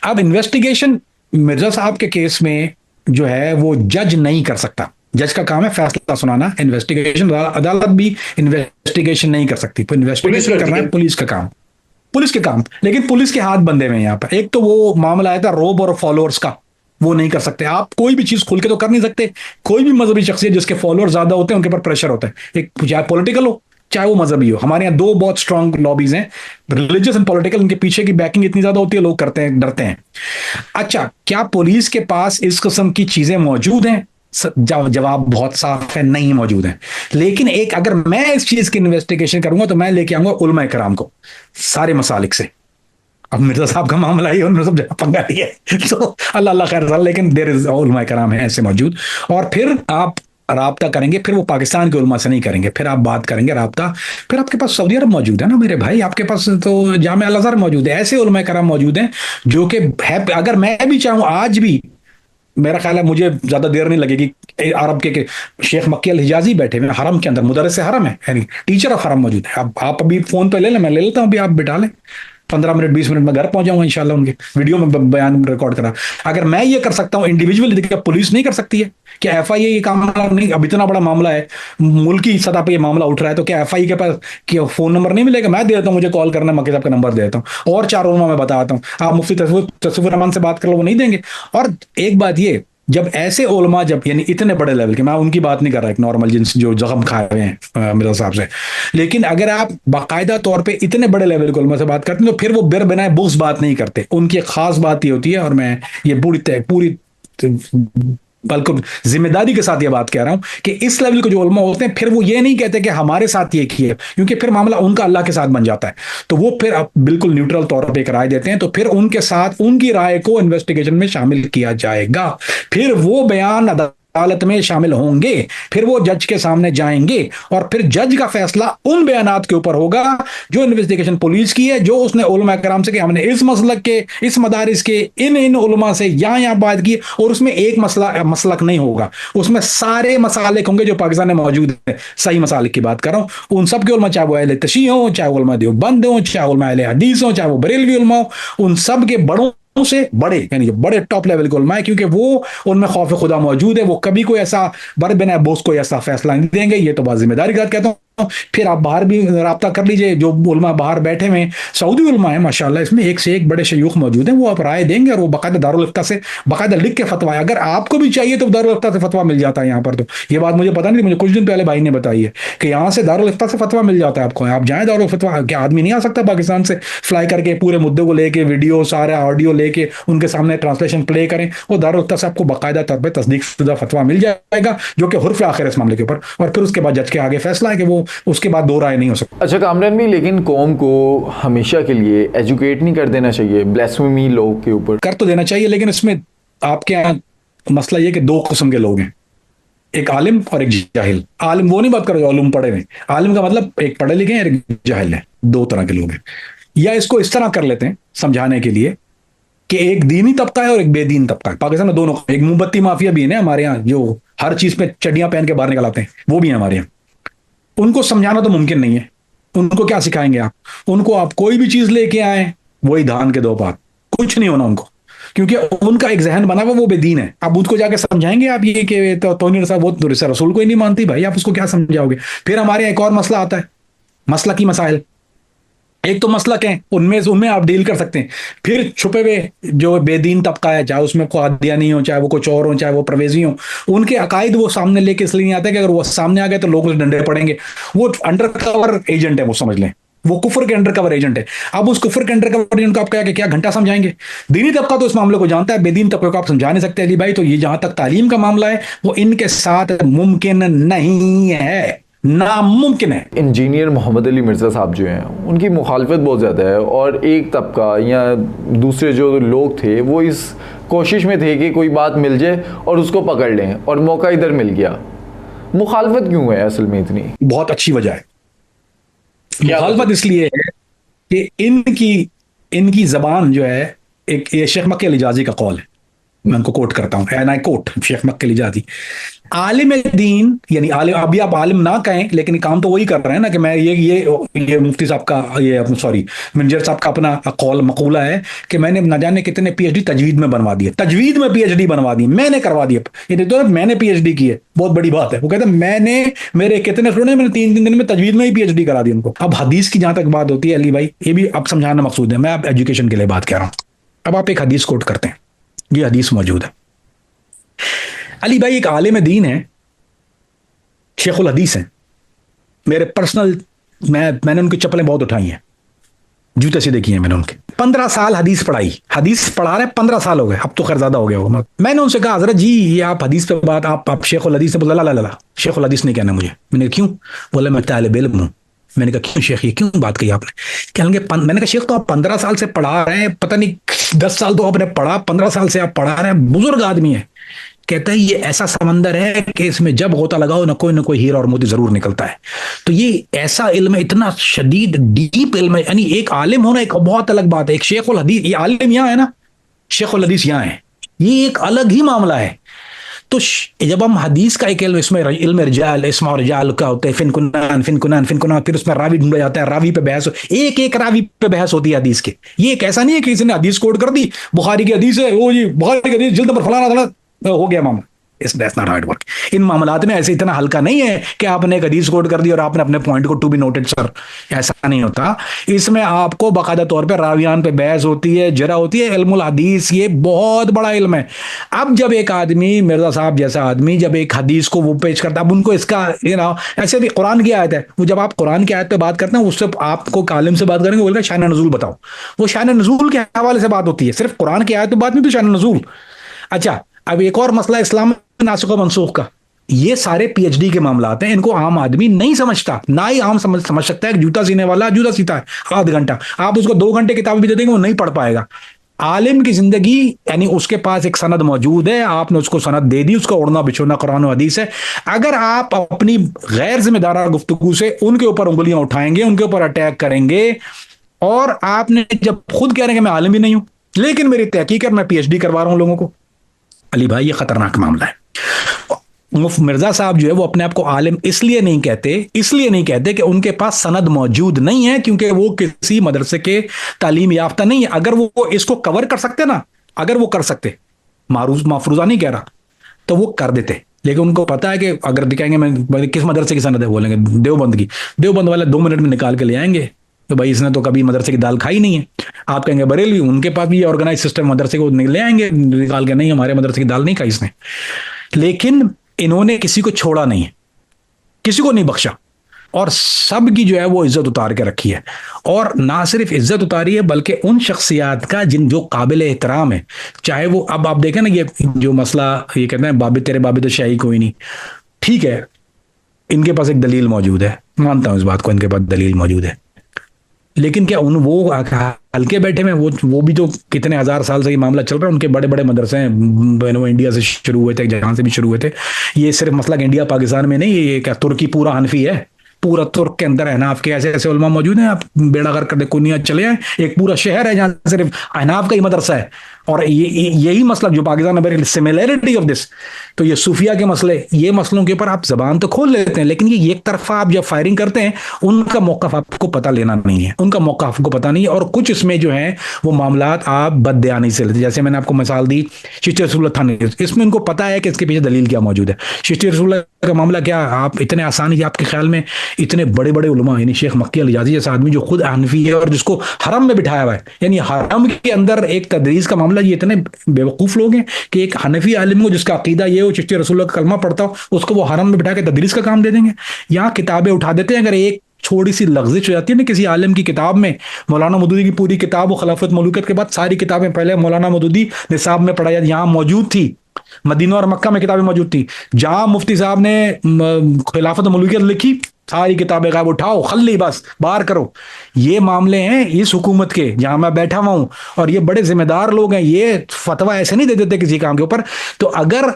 अब इन्वेस्टिगेशन मिर्जा साहब के केस में जो है वो जज नहीं कर सकता। जज का काम है फैसला सुनाना। इन्वेस्टिगेशन, अदालत भी इन्वेस्टिगेशन नहीं कर सकती। तो इन्वेस्टिगेशन करना है पुलिस का काम, पुलिस के काम। लेकिन पुलिस के हाथ बंधे हुए हैं यहाँ पर। एक तो वो मामला आया था रोब और फॉलोअर्स का, वो नहीं कर सकते। आप कोई भी चीज खुल के तो कर नहीं सकते। कोई भी मजहबी शख्सियत जिसके फॉलोअर ज्यादा होते हैं उनके ऊपर प्रेशर होता है, एक चाहे पॉलिटिकल हो चाहे वो मजहबी हो। हमारे यहाँ 2 बहुत स्ट्रांग लॉबीज हैं, रिलीजियस एंड पॉलिटिकल। उनके पीछे की बैकिंग इतनी ज्यादा होती है, लोग करते हैं, डरते हैं। अच्छा, क्या पुलिस के पास इस किस्म की चीजें मौजूद हैं? जवाब बहुत साफ है, नहीं मौजूद है। लेकिन एक, अगर मैं इस चीज की इन्वेस्टिगेशन करूंगा तो मैं लेके आऊंगा उलमा कराम को सारे मसालिक से। अब मिर्जा साहब का मामला ही उन्होंने सब जगह पंगा लिया है, तो अल्लाह अल्लाह खैर, लेकिन देर इज उलमा कराम है ऐसे मौजूद। और फिर आप राब्ता करेंगे, फिर वो पाकिस्तान के उलमा से नहीं करेंगे, फिर आप बात करेंगे राब्ता। फिर आपके पास सऊदी अरब मौजूद है ना मेरे भाई, आपके पास तो जामे अल अज़हर मौजूद है। ऐसे उलमा कराम मौजूद हैं जो कि है। अगर मैं भी चाहूँ आज भी, मेरा ख्याल है मुझे ज्यादा देर नहीं लगेगी, अरब के शेख मक्की अल हिजाजी बैठे हुए हरम के अंदर, मुदर्रिस हरम है, यानी टीचर ऑफ हरम मौजूद है। अब आप अभी फोन पे ले लें, मैं ले लेता हूँ, अभी आप बिठा लें, 15 मिनट 20 मिनट में घर पहुंच जाऊंगा इंशाल्लाह। उनके वीडियो में बयान रिकॉर्ड करा। अगर मैं ये कर सकता हूं इंडिविजुअली, देखिए पुलिस नहीं कर सकती है। क्या FIA ये काम नहीं? अब इतना बड़ा मामला है, मुल्की सतह पे ये मामला उठ रहा है, तो क्या FIA के पास क्या फोन नंबर नहीं मिलेगा? मैं दे देता हूं, मुझे कॉल करना, मक्की साहब का नंबर दे देता हूं, और 4 उलमा मैं बताता हूं, आप मुफ्ती तसव्वुर रहमान से बात कर लो, वो नहीं देंगे। और एक बात ये, जब ऐसे उलमा, जब यानी इतने बड़े लेवल के, मैं उनकी बात नहीं कर रहा, एक नॉर्मल जिन जो जख्म खाए हुए हैं मिर्जा साहब से, लेकिन अगर आप बाकायदा तौर पे इतने बड़े लेवल के उलमा से बात करते हैं तो फिर वो बिना बुग़्ज़ बात नहीं करते। उनकी एक खास बात ये होती है, और मैं ये पूरी बल्कि जिम्मेदारी के साथ ये बात कह रहा हूं कि इस लेवल के जो उलमा होते हैं, फिर वो ये नहीं कहते कि हमारे साथ ये किए, क्योंकि फिर मामला उनका अल्लाह के साथ बन जाता है। तो वो फिर अब बिल्कुल न्यूट्रल तौर पे एक राय देते हैं, तो फिर उनके साथ उनकी राय को इन्वेस्टिगेशन में शामिल किया जाएगा। फिर वो बयान अदालत में शामिल होंगे, फिर वो जज के सामने जाएंगे और फिर जज का फैसला उन बयानात के ऊपर होगा जो इन्वेस्टिगेशन पुलिस की है, जो उसने उलमा कराम से कि हमने इस मसलक के, इस मदारिस के इन उलमा से यहाँ बात की, और उसमें एक मसलक नहीं होगा, उसमें सारे मसालिक होंगे जो पाकिस्तान में मौजूद है। सही मसालिक की बात कर रहा हूं, उन सब के उलमा, चाहे वो अहले तशी हो, चाहे उलमा देवबंद हो, चाहे उलमा अहले हदीस हो, चाहे वो बरेलवी उलमा हो, उन सब के बड़ों से बड़े, यानी जो बड़े टॉप लेवल के उलमा है, क्योंकि वो उनमें खौफ खुदा मौजूद है, वो कभी कोई ऐसा बर बिना बोस कोई ऐसा फैसला नहीं देंगे। ये तो बात जिम्मेदारी का कहता हूं। फिर आप बाहर भी राब्ता कर लीजिए, जो उलमा बाहर बैठे हुए सऊदी उलमा है माशाल्लाह, इसमें एक से एक बड़े शयूख मौजूद हैं, वो आप राय देंगे और वो बाकायदा दारुल इफ्ता से बाकायदा लिख के फतवा है। अगर आपको भी चाहिए तो दारुल इफ्ता से फतवा मिल जाता है यहाँ पर। तो ये बात मुझे पता नहीं थी, मुझे कुछ दिन पहले भाई ने बताई है कि यहाँ से दारुल इफ्ता से फतवा मिल जाता है आपको। आप जाएं दारुल फतवा, क्या आदमी नहीं आ सकता पाकिस्तान से फ्लाई करके पूरे मुद्दे को लेके वीडियो सारा ऑडियो लेके उनके सामने ट्रांसलेशन प्ले करें, वो दारुल इफ्ता से आपको बाकायदा तौर पर तस्दीक शुदा फतवा मिल जाएगा, जो कि हुर्फ आखिर इस मामले के ऊपर, और फिर उसके बाद जज के आगे फैसला है कि वो उसके बाद दो राय नहीं हो सकती। अच्छा कामरान भी, लेकिन कौम को हमेशा के लिए एजुकेट नहीं कर देना चाहिए ब्लास्फेमी लॉ के ऊपर? कर तो देना चाहिए, लेकिन इसमें आपके यहाँ मसला ये कि दो किस्म के लोग हैं, एक आलिम और एक जाहिल। आलिम वो नहीं बात करो जो आलिम पढ़े हुए, आलिम का मतलब एक पढ़े लिखे हैं, एक जाहिल है, दो तरह के लोग हैं। या इसको इस तरह कर लेते हैं समझाने के लिए कि एक दीनी तबका है और एक बेदीन तबका है। पाकिस्तान में दोनों, एक मोमबत्ती माफिया भी है ना हमारे यहाँ, जो हर चीज पे चड्डियां पहन के बाहर निकल आते हैं, वो भी है हमारे यहाँ। उनको समझाना तो मुमकिन नहीं है। उनको क्या सिखाएंगे आप? उनको आप कोई भी चीज लेके आए, वही धान के दो पात, कुछ नहीं होना उनको, क्योंकि उनका एक जहन बना हुआ वो बेदीन है। अब उसको जाके समझाएंगे आप ये कि तौहीन रसूल, वो तो रसूल को ही नहीं मानती भाई, आप उसको क्या समझाओगे? फिर हमारे यहाँ एक और मसला आता है, मसला की मसाइल। एक तो मसलक है, उनमें आप डील कर सकते हैं। फिर छुपे हुए जो बेदीन तबका है, चाहे उसमें कादियानी हो, चाहे वो कुछ और हो, चाहे वो परवेजी हो, उनके अकायद वो सामने लेके इसलिए नहीं आते कि अगर वो सामने आ गए तो लोग उसे डंडे पड़ेंगे। वो अंडर कवर एजेंट है, वो समझ लें, वो कुफर के अंडर कवर एजेंट है। अब उस कुफर के अंडर कवर एजेंट को आप क्या घंटा समझाएंगे? दीनी तबका तो इस मामले को जानता है, बेदीन तबके को आप समझा नहीं सकते अली भाई। तो ये जहां तक तालीम का मामला है, वो इनके साथ मुमकिन नहीं है, नामुमकिन है। इंजीनियर मोहम्मद अली मिर्ज़ा साहब जो हैं, उनकी मुखालफत बहुत ज़्यादा है, और एक तबका या दूसरे जो लोग थे वो इस कोशिश में थे कि कोई बात मिल जाए और उसको पकड़ लें, और मौका इधर मिल गया। मुखालफत क्यों है असल में इतनी? बहुत अच्छी वजह है। मुखालफत इसलिए है कि इनकी जबान जो है, एक ये शेख मक्की अल-हिजाज़ी का कौल है, मैं उनको कोट करता हूं, एंड आई कोट शेख मक्की अल-हिजाज़ी, आलिम दीन, यानी आलिम, अभी आप आलिम ना कहें, लेकिन काम तो वही कर रहे हैं ना कि मैं ये मुफ्ती साहब का, ये सॉरी मिंजर साहब का अपना कौल मकूला है कि मैंने न जाने कितने पीएचडी तजवीद में बनवा दिए, तजवीद में पीएचडी बनवा दी, मैंने करवा दिया। ये तो मैंने पीएचडी की है, बहुत बड़ी बात है। वो कहते हैं मैंने, मेरे कितने स्टूडेंट, मैंने 3 दिन में तजवीद में ही पीएचडी करा दी उनको। अब हदीस की जहां तक बात होती है अली भाई, ये भी अब समझाना मकसूद है, मैं आप एजुकेशन के लिए बात कर रहा हूं। अब आप एक हदीस कोट करते हैं, ये हदीस मौजूद है। अली भाई एक आलिम दीन है, शेखुल हदीस हैं, मेरे पर्सनल, मैंने उनकी चप्पलें बहुत उठाई हैं, जूते से देखी हैं मैंने उनके। 15 साल हदीस पढ़ाई, हदीस पढ़ा रहे 15 साल हो गए, अब तो खैर ज्यादा हो गया होगा। मैंने उनसे कहा हजरत जी ये आप हदीस पे बात, आप शेखुल हदीस से? बोला ला शेखुल हदीस नहीं कहना मुझे। मैंने कहा क्यों? बोला मैं तालिब इल्म हूं। मैंने कहा क्यों शेख, ये क्यों बात कही आपने? कहेंगे मैंने कहा शेख तो आप 15 साल से पढ़ा रहे हैं, पता नहीं 10 साल तो आपने पढ़ा, 15 साल से आप पढ़ा रहे हैं, बुजुर्ग आदमी है। कहता है ये ऐसा समंदर है कि इसमें जब गोता लगाओ ना कोई हीरा और मोती जरूर निकलता है। तो ये ऐसा इल्म है, इतना शदीद डीप इल्म है। यानी एक आलिम होना एक बहुत अलग बात है, एक शेखुल हदीस, ये आलिम यहाँ है ना, शेखुल हदीस यहाँ है, ये एक अलग ही मामला है। तो जब हम हदीस का एक इल्म, इसमें इल्म रिजाल, इस्मा और रिजाल का होता है, फिन कुनान, फिर उसमें रावी ढूंढा जाता है, रावी पे बहस, एक रावी पे बहस होती है हदीस के। ये एक ऐसा नहीं है कि किसी ने हदीस कोट कर दी, बुखारी की हदीस है, वो जी बुखारी की हदीस जिल्द पर फलाना हो गया मामला। That's not how it works. इन मामलात में ऐसे इतना हल्का नहीं है कि आपने एक हदीस कोट कर दी और आपने अपने पॉइंट को टू बी नोटेड सर, ऐसा नहीं होता। इसमें आपको बाकायदा तौर पे रावियान पे बहस होती है, जरा होती है। इल्मुल हदीस ये बहुत बड़ा इल्म है। अब जब एक आदमी, मिर्जा साहब जैसा आदमी, जब एक हदीस को वो पेश करता है, अब उनको इसका ऐसे भी कुरान की आयत है, वो जब आप कुरान की आयत पे बात करते हैं, उससे आपको कालिम से बात करेंगे, बोलेगा शान नज़ूल बताओ। वो शान नज़ूल के हवाले से बात होती है, सिर्फ कुरान की आयत पे बात नहीं, तो शान नज़ूल। अच्छा, अब एक और मसला इस्लाम नासुख और मनसूख का, ये सारे पीएचडी के मामलात हैं, इनको आम आदमी नहीं समझता, ना ही आम समझ सकता है। जूता सीने वाला जूता सीता है, आधा घंटा आप उसको 2 घंटे किताब भी दे देंगे वो नहीं पढ़ पाएगा। आलिम की जिंदगी यानी उसके पास एक सनद मौजूद है, आपने उसको सनद दे दी, उसका उड़ना बिछोना कुरान और हदीस है। अगर आप अपनी गैर जिम्मेदाराना गुफ्तगू से उनके ऊपर उंगलियां उठाएंगे, उनके ऊपर अटैक करेंगे, और आपने जब खुद कह रहे हैं कि मैं आलिम ही नहीं हूं लेकिन मेरी तहकीक है, मैं पीएचडी करवा रहा हूं लोगों को, अली भाई ये खतरनाक मामला है। मुफ्ती मिर्जा साहब जो है वो अपने आप को आलिम इसलिए नहीं कहते कि उनके पास सनद मौजूद नहीं है, क्योंकि वो किसी मदरसे के तालीम याफ्ता नहीं है। अगर वो इसको कवर कर सकते ना, अगर वो कर सकते, माफरूजा नहीं कह रहा, तो वो कर देते। लेकिन उनको पता है कि अगर दिखाएंगे मैं किस मदरसे की सनद है, बोलेंगे देवबंद की, देवबंद वाले 2 मिनट में निकाल के ले आएंगे, तो भाई इसने तो कभी मदरसे की दाल खाई नहीं है। आप कहेंगे बरेलवी, उनके पास भी ऑर्गेनाइज सिस्टम, मदरसे को ले आएंगे निकाल के, नहीं हमारे मदरसे की दाल नहीं खाई इसने। लेकिन इन्होंने किसी को छोड़ा नहीं है, किसी को नहीं बख्शा, और सब की जो है वो इज्जत उतार के रखी है। और ना सिर्फ इज्जत उतारी है बल्कि उन शख्सियात का जिन जो काबिल एहतराम है, चाहे वो, अब आप देखें ना ये जो मसला, ये कहते हैं बाबे तेरे बाबे तो शाही कोई नहीं, ठीक है इनके पास एक दलील मौजूद है, मानता हूं इस बात को, इनके पास दलील मौजूद है, लेकिन क्या वो हल्के बैठे में, वो भी तो कितने हजार साल से ये मामला चल रहा है, उनके बड़े बड़े मदरसे हैं, वो इंडिया से शुरू हुए थे, जहां से भी शुरू हुए थे। ये सिर्फ मसला इंडिया पाकिस्तान में नहीं, ये क्या तुर्की पूरा हनफी है, पूरा तुर्क के अंदर अहनाफ के ऐसे ऐसे उलमा मौजूद हैं, आप बेड़ा गर्क कर दे कुनिया चले आए, एक पूरा शहर है जहां सिर्फ अहनाफ का ही मदरसा है। और यही मसला जो पाकिस्तान में वेरी सिमिलैरिटी ऑफ दिस, तो ये सूफिया के मसले, ये मसलों के ऊपर आप जबान तो खोल लेते हैं, लेकिन ये एक तरफा आप जब फायरिंग करते हैं, उनका मौक़िफ़ आपको पता लेना नहीं है, उनका मौक़िफ़ आपको पता नहीं है। और कुछ इसमें जो है वो मामलात आप बददयानी से लेते, जैसे मैंने आपको मिसाल दी चिश्ती रसूलुल्लाह थानी, इसमें उनको पता है कि इसके पीछे दलील क्या मौजूद है। चिश्ती रसूलुल्लाह का मामला क्या, आप इतने आसानी, आपके ख्याल में इतने बड़े बड़े उलमा, यानी शेख मक्की अल हिजाज़ी जैसा आदमी जो खुद हनफी है और जिसको हरम में बिठाया हुआ है, यानी हरम के अंदर एक तदरीस का मामला, ये इतने बेवकूफ लोग हैं कि एक हनफी आलिम को जिसका अकीदा ये हो, चिश्ती रसूलुल्लाह का कलमा पढ़ता हो, उसको वो हरम में बिठा के तदरीस का काम दे देंगे। यहाँ किताबें उठा देते हैं, अगर एक छोटी सी लफ्जिश हो जाती है ना किसी आलिम की किताब में, मौलाना मौदूदी की पूरी किताब, खिलाफत मलूकत के बाद सारी किताबें पहले मौलाना मौदूदी निसाब में पढ़ाई यहाँ मौजूद थी, मदीना और मक्का में किताबें मौजूद थी, जहां मुफ्ती साहब ने खिलाफत मलूकियत लिखी, सारी किताबें का उठाओ, खल्ली बस बाहर करो। ये मामले हैं इस हुकूमत के, जहां मैं बैठा हुआ हूं, और ये बड़े जिम्मेदार लोग हैं, ये फतवा ऐसे नहीं दे देते किसी काम के ऊपर। तो अगर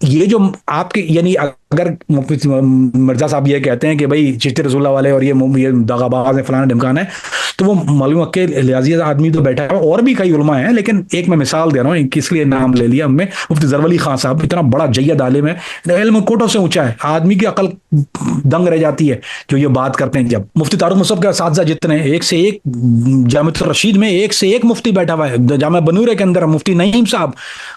ये जो आपके, यानी अगर मिर्जा साहब ये कहते हैं कि भाई चिश्ती रसूलुल्लाह वाले और ये दगाबाज है, फलाना ढिमकाना है, तो वो मौलवी के लिहाजी आदमी तो बैठा है, और भी कई उलमा हैं, लेकिन एक मैं मिसाल दे रहा हूँ, किस लिए नाम ले लिया हमने, मुफ्ती ज़रवली खान साहब, इतना बड़ा जय्यद आलिम है, इल्म कोटों से ऊंचा है, आदमी की अकल दंग रह जाती है जो ये बात करते हैं। जब मुफ्ती तारुक मुसअब के असातिज़ा जितने, एक से एक, जामिअतुर रशीद में एक से एक मुफ्ती बैठा हुआ है, जामिया बनूरे के अंदर मुफ्ती नईम साहब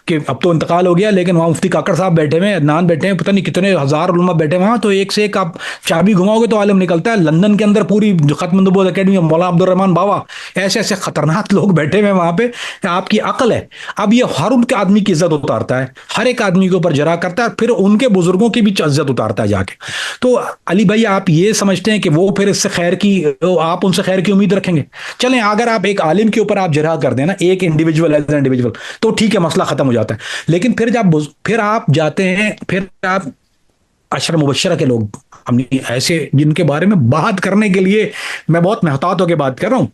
के अब तो इंतकाल हो गया, लेकिन वहाँ मुफ्ती काकड़ साहब बैठे हुए, अदनान बैठे हैं, पता नहीं कितने हजार उलमा बैठे वहाँ, तो एक से एक आप चाबी घुमाओगे तो आलिम निकलता है। लंदन के अंदर पूरी जो खत्म नबूवत एकेडमी, मौलाना अब्दुल रहमान बाबा, ऐसे ऐसे खतरनाक लोग बैठे हुए वहां पे, आपकी अकल है। अब ये हर उनके आदमी की इज्जत उतारता है, हर एक आदमी के ऊपर जरा करता है, फिर उनके बुजुर्गों की भी इज्जत उतारता है जाके। तो अली भाई आप ये समझते हैं कि वो फिर इससे खैर की, आप उनसे खैर की उम्मीद रखेंगे? चलें, अगर आप एक आलिम के ऊपर आप जरा कर देना, एक इंडिविजुअल एज एन इंडिविजुअल, तो ठीक है, मसला खत्म हो जाता है। लेकिन फिर आप जाते हैं, फिर आप अशर मुबशरा के लोग, हमने ऐसे जिनके बारे में बात करने के लिए मैं बहुत मेहतात होकर बात कर रहा हूं,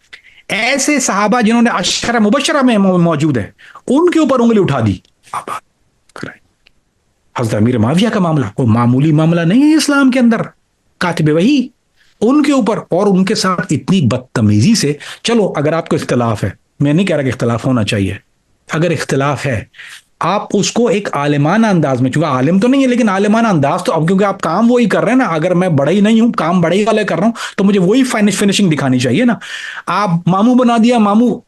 ऐसे सहाबा जिन्होंने अशर मुबशरा में मौजूद है, उनके ऊपर उंगली उठा दी। आप बात करें हज़रत अमीर माविया का मामला, कोई मामूली मामला नहीं है इस्लाम के अंदर, कातिब वही उनके ऊपर, और उनके साथ इतनी बदतमीजी से। चलो अगर आपको इख्तिलाफ है, मैं नहीं कह रहा कि इख्तिलाफ होना चाहिए, अगर इख्तिलाफ है आप उसको एक आलिमाना अंदाज में, चूंकि आलिम तो नहीं है लेकिन आलिमाना अंदाज तो, अब क्योंकि आप काम वही कर रहे हैं ना, अगर मैं बड़ा ही नहीं हूं, काम बड़े ही वाले कर रहा हूं, तो मुझे वही फिनिशिंग दिखानी चाहिए ना। आप मामू बना दिया, मामू,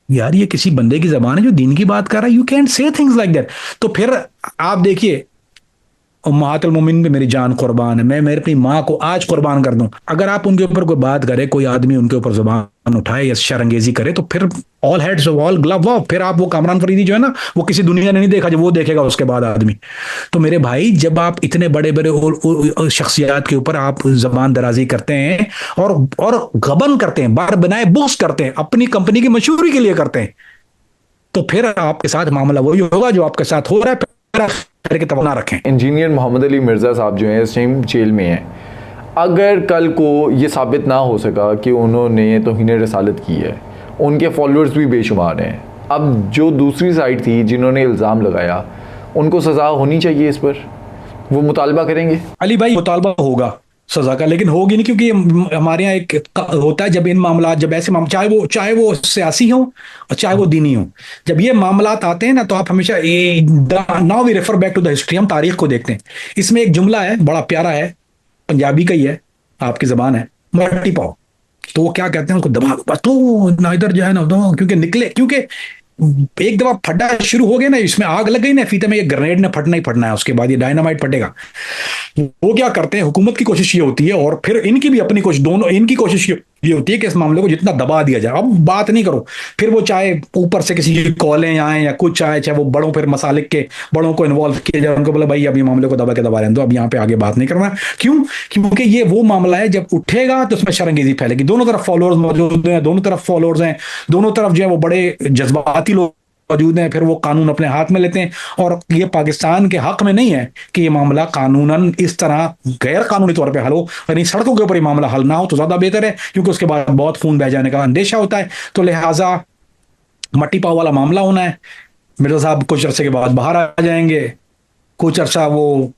यार ये किसी बंदे की जबान है जो दीन की बात कर रहा है, you can say things like that. तो फिर आप देखिए, उम्महातुल मोमिनीन पे मेरी जान कुर्बान है, मैं मेरी अपनी माँ को आज कुर्बान कर दूं, अगर आप उनके ऊपर कोई बात करे, कोई आदमी उनके ऊपर जुबान उठाए या शर्मंगेजी करे, तो फिर all heads all glove of, फिर आप वो कामरान फरीदी जो है ना, वो किसी दुनिया ने नहीं देखा, जो वो देखेगा उसके बाद आदमी। तो मेरे भाई, जब आप इतने बड़े बड़े शख्सियात के ऊपर आप जबान दराजी करते हैं और गबन करते हैं, बार बनाए बुक्स करते हैं, अपनी कंपनी की मशहूरी के लिए करते हैं, तो फिर आपके साथ मामला वही होगा जो आपके साथ हो रहा है। करके तब ना रखें। इंजीनियर मोहम्मद अली मिर्ज़ा साहब जो हैं इस टाइम जेल में हैं, अगर कल को ये साबित ना हो सका कि उन्होंने तौहीन रसालत की है, उनके फॉलोअर्स भी बेशुमार हैं, अब जो दूसरी साइड थी जिन्होंने इल्ज़ाम लगाया, उनको सज़ा होनी चाहिए इस पर, वो मुतालबा करेंगे? अली भाई मुतालबा होगा सजा का, लेकिन होगी नहीं, क्योंकि हमारे यहाँ एक होता है जब इन मामला, जब ऐसे मामले, चाहे वो सियासी हो और चाहे वो दीनी हो, जब ये मामलात आते हैं ना, तो आप हमेशा now we refer back to the history, हम तारीख को देखते हैं। इसमें एक जुमला है बड़ा प्यारा है, पंजाबी का ही है, आपकी जबान है, मट्टी पाओ। तो वो क्या कहते हैं, उनको दबा दो बस, तो ना इधर जाए ना उधर, क्योंकि निकले, क्योंकि एक दफा फटा शुरू हो गया ना, इसमें आग लग गई ना फीते में, ये ग्रेनेड ने फटना ही फटना है, उसके बाद ये डायनामाइट फटेगा। वो क्या करते हैं, हुकूमत की कोशिश ये होती है और फिर इनकी भी अपनी कोशिश, दोनों इनकी कोशिश ये होती है कि इस मामले को जितना दबा दिया जाए, अब बात नहीं करो, फिर वो चाहे ऊपर से किसी की कॉलें आए या कुछ आए, चाहे वो बड़ों, फिर मसालिक के बड़ों को इन्वॉल्व किया जाए, उनको बोला भाई अभी मामले को दबा के दबा रहने दो, अब यहाँ पे आगे बात नहीं करना। क्यों? क्योंकि ये वो मामला है जब उठेगा तो उसमें शर्मंगेजी फैलेगी, दोनों तरफ फॉलोअर्स मौजूद हैं, दोनों तरफ फॉलोअर्स हैं, दोनों तरफ जो है वो बड़े जज्बाती लोग मौजूद हैं, फिर वो कानून अपने हाथ में लेते हैं। और ये पाकिस्तान के हक में नहीं है कि ये मामला कानूनन इस तरह गैर कानूनी तौर पे हल हो, यानी सड़कों के ऊपर ये मामला हल ना हो तो ज्यादा बेहतर है, क्योंकि उसके बाद बहुत खून बह जाने का अंदेशा होता है। तो लिहाजा मट्टी पाव वाला मामला होना है, मिर्जा साहब कुछ अरसे के बाद बाहर आ जाएंगे, कुछ अरसा वो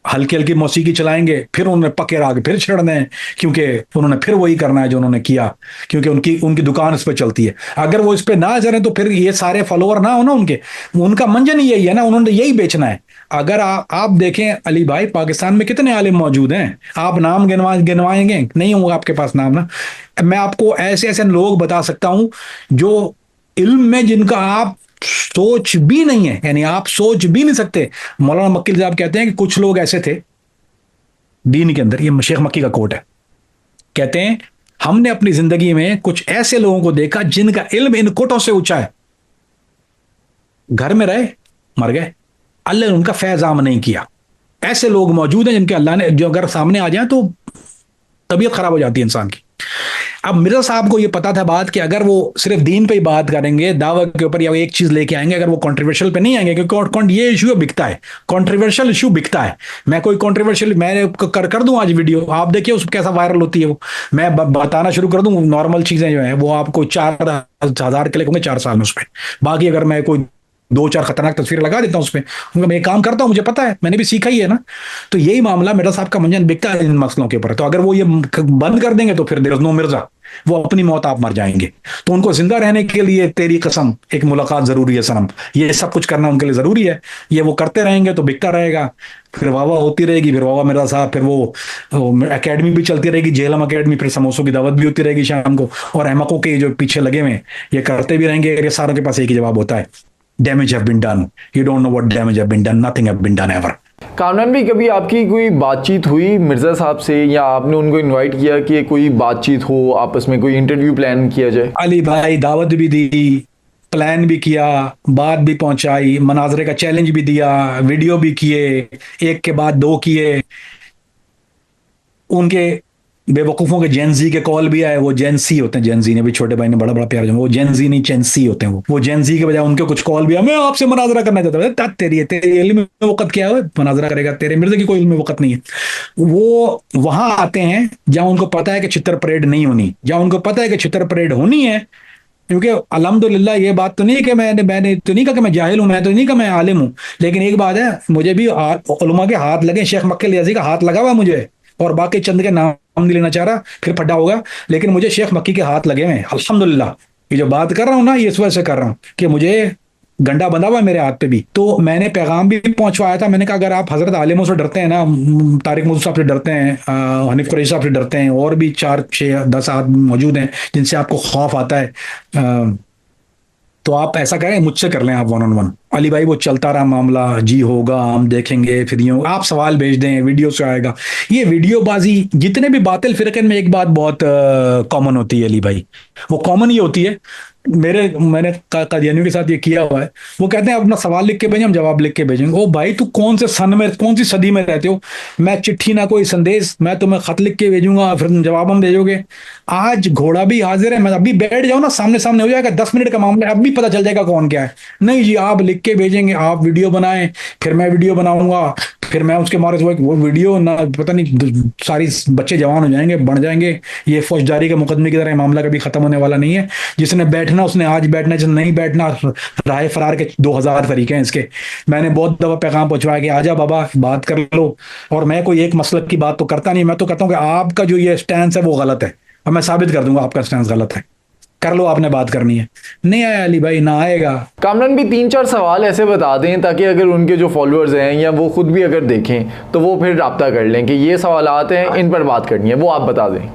हल्की हल्की मौसीकी चलाएंगे, फिर उन्होंने पके राग फिर छिड़ने हैं, क्योंकि उन्होंने फिर वही करना है जो उन्होंने किया, क्योंकि उनकी उनकी दुकान इस पर चलती है। अगर वो इस पर ना चलें तो फिर ये सारे फॉलोअर ना हो ना उनके, उनका मंजन यही है ना, उन्होंने यही बेचना है। अगर आप देखें अली भाई, पाकिस्तान में कितने आलिम मौजूद हैं, आप नाम गिनवाएंगे? नहीं होगा आपके पास नाम ना। मैं आपको ऐसे ऐसे लोग बता सकता हूं जो इल्म में, जिनका आप सोच भी नहीं है, यानी आप सोच भी नहीं सकते। मौलाना मक्की साहब कहते हैं कि कुछ लोग ऐसे थे दीन के अंदर, ये शेख मक्की का कोट है, कहते हैं हमने अपनी जिंदगी में कुछ ऐसे लोगों को देखा जिनका इल्म इन कोटों से ऊंचा है, घर में रहे मर गए, अल्लाह ने उनका फैज आम नहीं किया। ऐसे लोग मौजूद हैं जिनके अल्लाह ने, जो अगर सामने आ जाए तो तबीयत खराब हो जाती है इंसान की। अब मिर्जा साहब को ये पता था बात कि अगर वो सिर्फ दीन पे ही बात करेंगे, दावा के ऊपर, या एक चीज लेके आएंगे, अगर वो कंट्रोवर्शियल पे नहीं आएंगे, क्योंकि ये इशू बिकता है, कंट्रोवर्शियल इशू बिकता है। मैं कोई कंट्रोवर्शियल मैं कर दूं आज वीडियो, आप देखिए उस कैसा वायरल होती है वो, मैं बताना शुरू कर दूं नॉर्मल चीजें जो है वो आपको 4,000 क्लिक होंगे 4 साल में उस पर। बाकी अगर मैं कोई 2-4 खतरनाक तस्वीरें लगा देता हूं उस पर, मैं काम करता हूं, मुझे पता है, मैंने भी सीखा ही है ना। तो यही मामला मिर्जा साहब का मंजन बिकता है इन मसलों के ऊपर। तो अगर वो ये बंद कर देंगे तो फिर देयर इज नो मिर्जा, वो अपनी मौत आप मर जाएंगे। तो उनको जिंदा रहने के लिए तेरी कसम एक मुलाकात जरूरी है सनम, ये सब कुछ करना उनके लिए जरूरी है। ये वो करते रहेंगे तो बिकता रहेगा, फिर वाह वाह होती रहेगी, फिर वाह वाह मिर्जा साहब, फिर वो एकेडमी भी चलती रहेगी, जेलम एकेडमी, फिर समोसों की दावत भी होती रहेगी शाम को, और अहमकों के जो पीछे लगे हुए ये करते भी रहेंगे। ये सारों के पास एक ही जवाब होता है, damage have been done. You don't know what damage have been done, nothing have been done ever. Kamran भी, कभी आपकी कोई बातचीत हुई मिर्ज़ा साहब से, या आपने उनको इनवाइट किया कि कोई बातचीत हो, आपस में कोई इंटरव्यू प्लान किया जाए? अली भाई दावत भी दी, प्लान भी किया, बात भी पहुंचाई, मनाजरे का चैलेंज भी दिया, वीडियो भी किए, एक के बाद 2 किए। उनके बेवकूफ़ों के जेनजी के कॉल भी आए, वो जेनसी होते हैं, जेनजी ने भी, छोटे भाई ने बड़ा बड़ा प्यार, वो जेनजी नहीं चेंसी होते हैं, वो जेनजी के बजाय उनके कुछ कॉल भी आए, मैं आपसे मनाजरा करना चाहता हूँ। तेरी इल्म में वक़्त क्या है, मनाजरा करेगा, तेरे मिर्ज़ा की कोई इल्म में वक़्त नहीं है। वो वहां आते हैं जहां उनको पता है कि छितर परेड नहीं होनी, जहां उनको पता है कि छितर परेड होनी है। क्योंकि अल्हम्दुलिल्लाह ये बात तो नहीं कि मैंने तो नहीं कहा कि मैं जाहिल हूं, मैं तो नहीं कहा मैं आलिम हूं, लेकिन एक बात है, मुझे भी उलमा के हाथ लगे, शेख मक्के लियाजी का हाथ लगा हुआ मुझे, और बाकी चंद के नाम नहीं लेना चाह रहा, फिर फड्डा होगा, लेकिन मुझे शेख मक्की के हाथ लगे हैं अल्हम्दुलिल्लाह। ये जो बात कर रहा हूं ना, ये इस वजह से कर रहा हूं कि मुझे गंडा बंधा हुआ है मेरे हाथ पे भी। तो मैंने पैगाम भी पहुंचवाया था, मैंने कहा अगर आप हजरत आलिमों से डरते हैं ना, तारिक मुर्तज़ा साहब से डरते हैं, हनीफ कुरैशी साहब से डरते हैं, और भी 4-6-10 आदमी मौजूद हैं जिनसे आपको खौफ आता है, तो आप ऐसा करें, मुझसे कर लें आप 1-on-1। अली भाई वो चलता रहा मामला, जी होगा, हम देखेंगे, फिर यूं आप सवाल भेज दें, वीडियो से आएगा। ये वीडियो बाजी, जितने भी बातिल फिरकन में एक बात बहुत कॉमन होती है अली भाई, वो कॉमन ये होती है, मैंने कादियानियों के साथ ये किया हुआ है, वो कहते हैं अपना सवाल लिख के भेजें, हम जवाब लिख के भेजेंगे। ओ भाई तू कौन से सन में, कौन सी सदी में रहते हो, मैं चिट्ठी ना कोई संदेश, मैं तुम्हें खत लिख के भेजूंगा, फिर तुम जवाब हम भेजोगे। आज घोड़ा भी हाजिर है, मैं अभी बैठ जाऊं ना, सामने सामने हो जाएगा, 10 मिनट का मामला है, अभी पता चल जाएगा कौन क्या है। नहीं जी, आप लिख के भेजेंगे, आप वीडियो बनाएं, फिर मैं वीडियो बनाऊंगा, फिर मैं उसके मारे वो वीडियो ना, पता नहीं सारी बच्चे जवान हो जाएंगे, बन जाएंगे। ये फौजदारी के मुकदमे की तरह मामला कभी खत्म होने वाला नहीं है। जिसने बैठना उसने आज बैठना, जिसने नहीं बैठना राह फरार के 2000 तरीके हैं इसके। मैंने बहुत दफा पैगाम पहुंचवाया कि आजा बाबा बात कर लो। और मैं कोई एक मसलक की बात तो करता नहीं, मैं तो कहता हूँ कि आपका जो ये स्टैंड है वो गलत है, और मैं साबित कर दूंगा आपका स्टैंड गलत है, कर लो आपने बात करनी है। नहीं आया अली भाई, ना आएगा। कामरान भी 3-4 सवाल ऐसे बता दें ताकि अगर उनके जो फॉलोअर्स हैं या वो खुद भी अगर देखें तो वो फिर रब्ता कर लें कि ये सवाल आते हैं, इन पर बात करनी है, वो आप बता दें।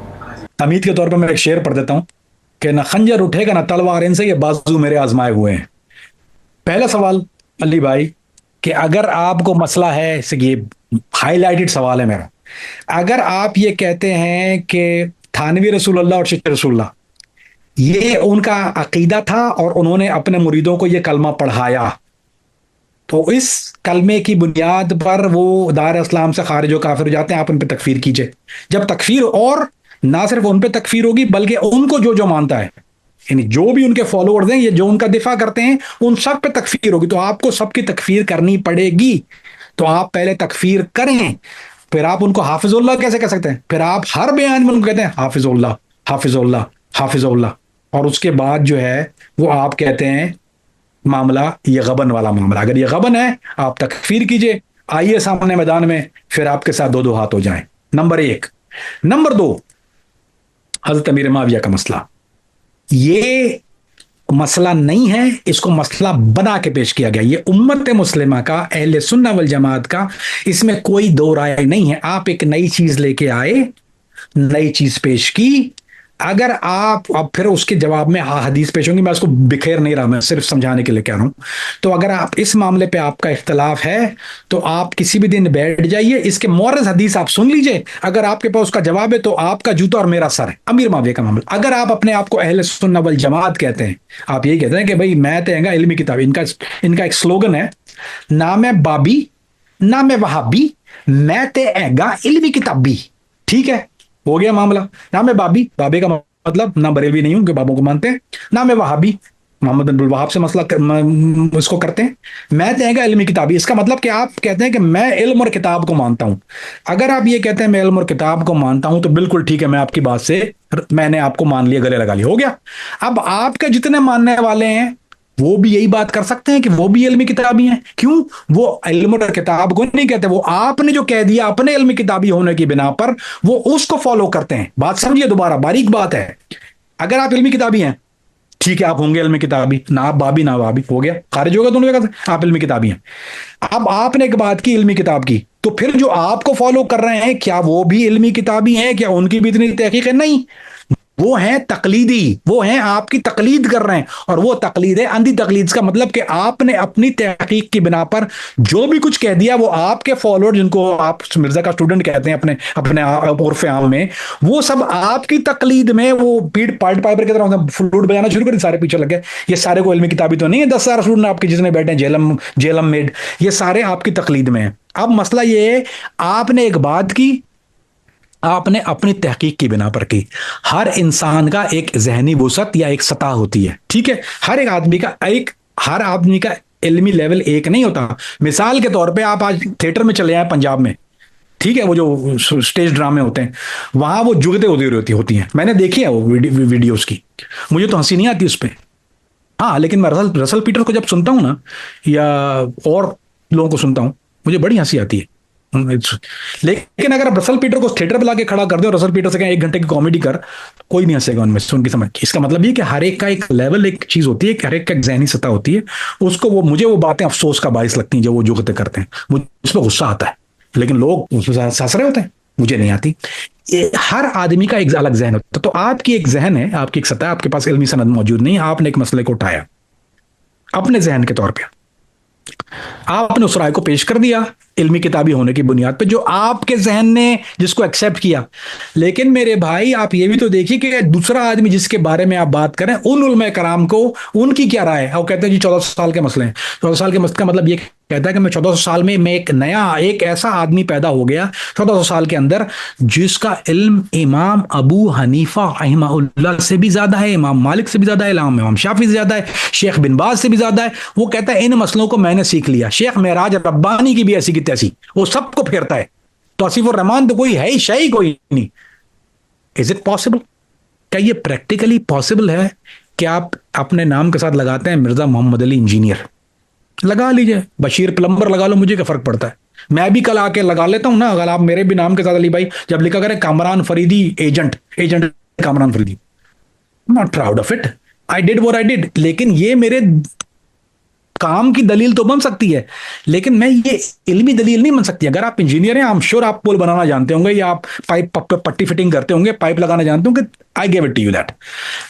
तमीद के तौर पर मैं एक शेर पढ़ देता हूँ कि ना खंजर उठेगा ना तलवार, इनसे ये बाजू मेरे आजमाए हुए हैं। पहला सवाल अली भाई कि अगर आपको मसला है, ये हाईलाइटेड सवाल है मेरा, अगर आप ये कहते हैं कि थानवी रसूलुल्लाह और शित्र रसूलुल्लाह ये उनका अकीदा था और उन्होंने अपने मुरीदों को ये कलमा पढ़ाया, तो इस कलमे की बुनियाद पर वो दार इस्लाम से खारिज व काफिर हो जाते हैं, आप उन पर तकफीर कीजिए। जब तकफीर, और ना सिर्फ उन पर तकफीर होगी बल्कि उनको जो जो मानता है, यानी जो भी उनके फॉलोअर्स हैं, ये जो उनका दिफा करते हैं, उन सब पे तकफीर होगी। तो आपको सबकी तकफीर करनी पड़ेगी। तो आप पहले तकफीर करें, फिर आप उनको हाफिजुल्लाह कैसे कह सकते हैं? फिर आप हर बयान में उनको कहते हैं हाफिजुल्लाह हाफिजुल्लाह हाफिजुल्लाह, और उसके बाद जो है वो आप कहते हैं मामला ये गबन वाला मामला। अगर ये गबन है आप तकफीर कीजिए, आइए सामने मैदान में, फिर आपके साथ दो दो हाथ हो जाएं। नंबर 1। नंबर 2, हजरत अमीर माविया का मसला, ये मसला नहीं है, इसको मसला बना के पेश किया गया। ये उम्मत मुस्लिमा का, अहले सुन्ना वल जमात का, इसमें कोई दो राय नहीं है। आप एक नई चीज लेके आए, नई चीज पेश की, अगर आप अब फिर उसके जवाब में हदीस पेश होंगी, मैं उसको बिखेर नहीं रहा, मैं सिर्फ समझाने के लिए कह रहा हूं। तो अगर आप इस मामले पे आपका इख्तलाफ है तो आप किसी भी दिन बैठ जाइए, इसके मोरस हदीस आप सुन लीजिए, अगर आपके पास उसका जवाब है तो आपका जूता और मेरा सर है। अमीर माविया का मामला, अगर आप अपने आप को अहले सुन्ना वल जमात कहते हैं, आप यही कहते हैं कि भाई मैं तेंगा इल्मी किताब, इनका एक स्लोगन है, ना मैं बाबी ना मैं वहाबी, मैं तेंगा इल्मी किताबी। ठीक है, हो गया मामला। ना मैं बाबे का मतलब ना बरेलवी नहीं हूं कि बाबों को मानते हैं, ना मैं वहाबी मोहम्मद बिन वहाब से मसला उसको करते हैं, मैं तेंगा इल्मी किताबी। इसका मतलब कि आप कहते हैं कि मैं इल्म और किताब को मानता हूं। अगर आप ये कहते हैं मैं इल्म और किताब को मानता हूं तो बिल्कुल ठीक है, मैं आपकी बात से, मैंने आपको मान लिया, गले लगा लिया, हो गया। अब आपके जितने मानने वाले हैं वो भी यही बात कर सकते हैं कि वो भी इल्मी किताबी हैं। क्यों? वो इल्म और किताब को नहीं कहते, वो आपने जो कह दिया अपने इल्मी किताबी होने की बिना पर वो उसको फॉलो करते हैं। बात समझिए, दोबारा बारीक बात है। अगर आप इल्मी किताबी हैं, ठीक है, आप होंगे इल्मी किताबी, ना आप बाबी ना बाबी, हो गया, खारिज होगा दोनों जगह से, आप इल्मी किताबी हैं। अब आपने एक बात की इल्मी किताब की, तो फिर जो आपको फॉलो कर रहे हैं क्या वो भी इल्मी किताबी हैं? क्या उनकी भी इतनी तहकीक है? नहीं, वो हैं तकलीदी, वो हैं आपकी तकलीद कर रहे हैं, और वो तकलीद है अंधी तकलीद। का मतलब कि आपने अपनी तहकीक की बिना पर जो भी कुछ कह दिया, वो आपके फॉलोअर, जिनको आप मिर्जा का स्टूडेंट कहते हैं अपने अपने उर्फ आम में, वो सब आपकी तकलीद में वो पीठ पार्ट पाइपर की तरह फ्लूट बजाना शुरू कर, सारे पीछे लग गए। ये सारे को इल्मी किताबी तो नहीं है, 10,000 स्टूडेंट आपके जितने बैठे हैं, जेलम मेड, ये सारे आपकी तकलीद में है। अब मसला ये है, आपने एक बात की, आपने अपनी तहकीक की बिना पर की। हर इंसान का एक जहनी वुसअत या एक सतह होती है, ठीक है? हर आदमी का इल्मी लेवल एक नहीं होता। मिसाल के तौर पे आप आज थिएटर में चले आए पंजाब में, ठीक है, वो जो स्टेज ड्रामे होते हैं वहां वो जुगते होती हैं, मैंने देखी है वो वीडियोस की, मुझे तो हंसी नहीं आती उस पर। हाँ, लेकिन मैं रसल पीटर को जब सुनता हूं ना, या और लोगों को सुनता हूं, मुझे बड़ी हंसी आती है। लेकिन अगर आप रसल पीटर को थिएटर पे लाके खड़ा कर दो, रसल पीटर से कहें 1 घंटे की कॉमेडी कर, कोई नहीं हंसेगा उनमें से, उनकी समझ। इसका मतलब ये कि हर एक का एक लेवल, एक चीज होती है, हर एक का एक जहनी सतह होती है, उसको मुझे वो बातें अफसोस का बाइस लगती हैं जो वो जुगते करते हैं, मुझे उस पर गुस्सा आता है, लेकिन लोग उसमें हंस रहे होते हैं, मुझे नहीं आती। हर आदमी का एक अलग जहन होता है। तो आपकी एक जहन है, आपकी एक सतह, आपके पास इल्मी सनद मौजूद नहीं, आपने एक मसले को उठाया अपने जहन के तौर पर, आपने उस राय को पेश कर दिया इल्मी किताबी होने की बुनियाद पे, जो आपके जहन ने जिसको एक्सेप्ट किया। लेकिन मेरे भाई आप ये भी तो देखिए कि दूसरा आदमी जिसके बारे में आप बात करें, उन उलमा कराम को उनकी क्या राय है? वो कहते हैं जी 1400 साल के मसले हैं। 1400 साल के मसले का मतलब ये कहता है कि मैं 1400 साल में मैं एक ऐसा आदमी पैदा हो गया 1400 साल के अंदर जिसका इल्म इमाम अबू हनीफा रहमहुल्लाह से भी ज्यादा है, इमाम मालिक से भी ज्यादा है, इमाम शाफी से ज्यादा है, शेख बिन बाज से भी ज्यादा है। वो कहता है इन मसलों को मैंने सीख लिया। शेख मेराज रब्बानी की भी ऐसी की तैसी, वो सबको फेरता है। तौसीफुर रहमान तो कोई है ही शय कोई नहीं। Is it possible? क्या ये प्रैक्टिकली पॉसिबल है कि आप अपने नाम के साथ लगाते हैं मिर्जा मोहम्मद अली इंजीनियर? लगा लीजिए, बशीर प्लम्बर लगा लो, मुझे क्या फर्क पड़ता है? मैं भी कल आके लगा लेता हूं ना, अगर आप मेरे भी नाम के साथ अली भाई जब लिखा करें Kamran Faridi agent, agent Kamran Faridi, not proud of it, I did what I did. लेकिन ये मेरे काम की दलील तो बन सकती है, लेकिन मैं ये इल्मी दलील नहीं बन सकती। अगर आप इंजीनियर हैं, आई एम श्योर आप पुल बनाना जानते होंगे, या आप पाइप पट्टी फिटिंग करते होंगे, पाइप लगाना जानते होंगे, I give it to you that.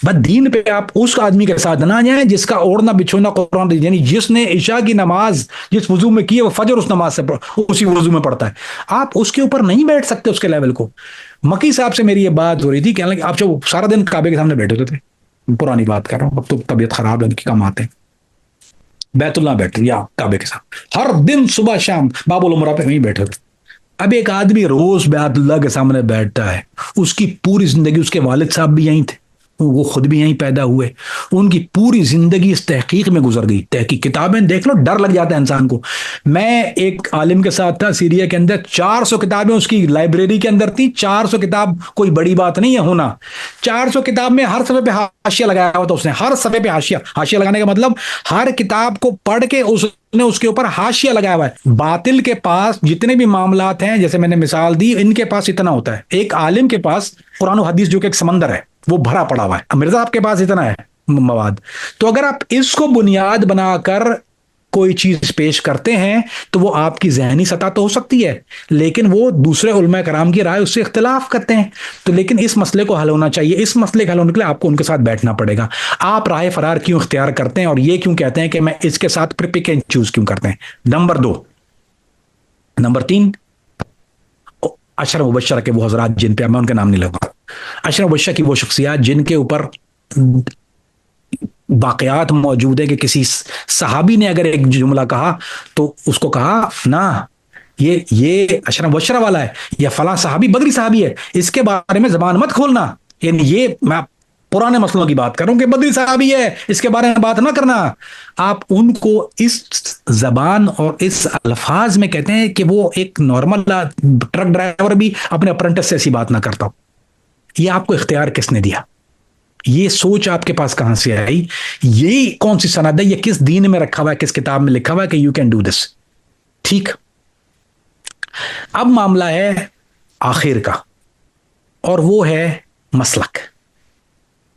But दीन पे आप उस आदमी के साथ ना जाएं जिसका ओढ़ना बिछोना कुरान, यानी जिसने इशा की नमाज जिस वजू में की है वो फजर उस नमाज से उसी वजू में पढ़ता है, आप उसके ऊपर नहीं बैठ सकते उसके लेवल को। मकी साहब से मेरी ये बात हो रही थी, कहने लगे आप जो सारा दिन काबे के सामने बैठे होते थे, पुरानी बात कर रहा हूं, अब तो तबीयत खराब है, उनकी कम आते हैं, बैतुल्ला बैठे या काबे के साथ हर दिन सुबह शाम बाबुल उमरा पे वहीं बैठे थे। अब एक आदमी रोज बैतुल्ला के सामने बैठता है, उसकी पूरी जिंदगी, उसके वालिद साहब भी यहीं थे, वो खुद भी यहीं पैदा हुए, उनकी पूरी जिंदगी इस तहकीक में गुजर गई। तहकीक किताबें देख लो, डर लग जाता है इंसान को। मैं एक आलिम के साथ था सीरिया के अंदर, 400 किताबें उसकी लाइब्रेरी के अंदर थी। 400 किताब कोई बड़ी बात नहीं है होना। 400 किताब में हर सफ़े पे हाशिया लगाया हुआ था उसने, हर सफ़े पे हाशिया। हाशिया लगाने का मतलब हर किताब को पढ़ के उसने उसके ऊपर हाशिया लगाया हुआ है। बातिल के पास जितने भी मामलात हैं, जैसे मैंने मिसाल दी, इनके पास इतना होता है। एक आलिम के पास कुरान और हदीस जो कि एक समंदर है, वो भरा पड़ा हुआ है। मिर्जा आपके पास इतना है मवाद। तो अगर आप इसको बुनियाद बनाकर कोई चीज पेश करते हैं तो वो आपकी जहनी सतह तो हो सकती है, लेकिन वो दूसरे उलमा कराम की राय उससे इख्तिलाफ करते हैं। तो लेकिन इस मसले को हल होना चाहिए। इस मसले के हल होने के लिए आपको उनके साथ बैठना पड़ेगा। आप राह फरार क्यों इख्तियार करते हैं और ये क्यों कहते हैं कि मैं इसके साथ पिक एंड चूज क्यों करते हैं? नंबर 2। नंबर 3, अशर मुबशर के वो हजरात जिन पे मैं उनका नाम नहीं लगा, अशर मुबशर की वो शख्सियात जिनके ऊपर वाकयात मौजूद है कि किसी सहाबी ने अगर एक जुमला कहा तो उसको कहा ना ये अशर मुबशर वाला है, या फला सहाबी बदरी सहाबी है, इसके बारे में जबान मत खोलना। यानी ये मैं पुराने मसलों की बात कर रहा हूं कि बदरी सहाबी है, इसके बारे में बात ना करना। आप उनको इस जबान और इस अल्फाज में कहते हैं कि वो एक नॉर्मल ट्रक ड्राइवर भी अपने अप्रेंटिस से ऐसी बात ना करता हो। ये आपको इख्तियार किसने दिया? ये सोच आपके पास कहां से आई? ये कौन सी सनद है? ये किस दीन में रखा हुआ है, किस किताब में लिखा हुआ है कि यू कैन डू दिस? ठीक, अब मामला है आखिर का, और वो है मसलक।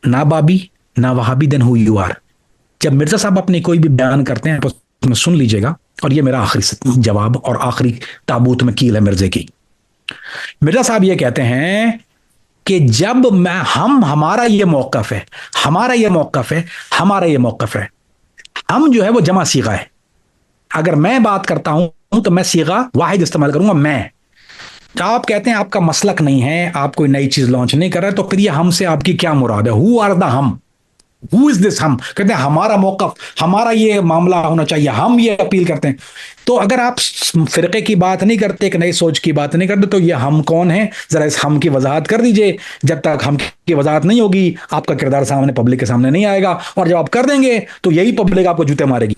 ना बाबी ना वहाबी, देन हु यू आर। जब मिर्जा साहब अपनी कोई भी बयान करते हैं तो उसमें सुन लीजिएगा, और ये मेरा आखिरी जवाब और आखिरी ताबूत में कील है मिर्जे की। मिर्जा साहब ये कहते हैं कि जब हमारा ये मौकफ है, हमारा ये मौकफ है, हम जो है वो जमा सीगा है। अगर मैं बात करता हूं तो मैं सीगा वाहिद इस्तेमाल करूंगा, मैं। आप कहते हैं आपका मसलक नहीं है, आप कोई नई चीज लॉन्च नहीं कर रहे, तो फिर ये हमसे आपकी क्या मुराद है? हु आर द हम? हु इज दिस हम? कहते हैं हमारा मौकफ, हमारा ये मामला होना चाहिए, हम ये अपील करते हैं। तो अगर आप फिरके की बात नहीं करते, एक नई सोच की बात नहीं करते, तो ये हम कौन है? जरा इस हम की वजाहत कर दीजिए। जब तक हम की वजाहत नहीं होगी, आपका किरदार सामने पब्लिक के सामने नहीं आएगा, और जब आप कर देंगे तो यही पब्लिक आपको जूते मारेगी।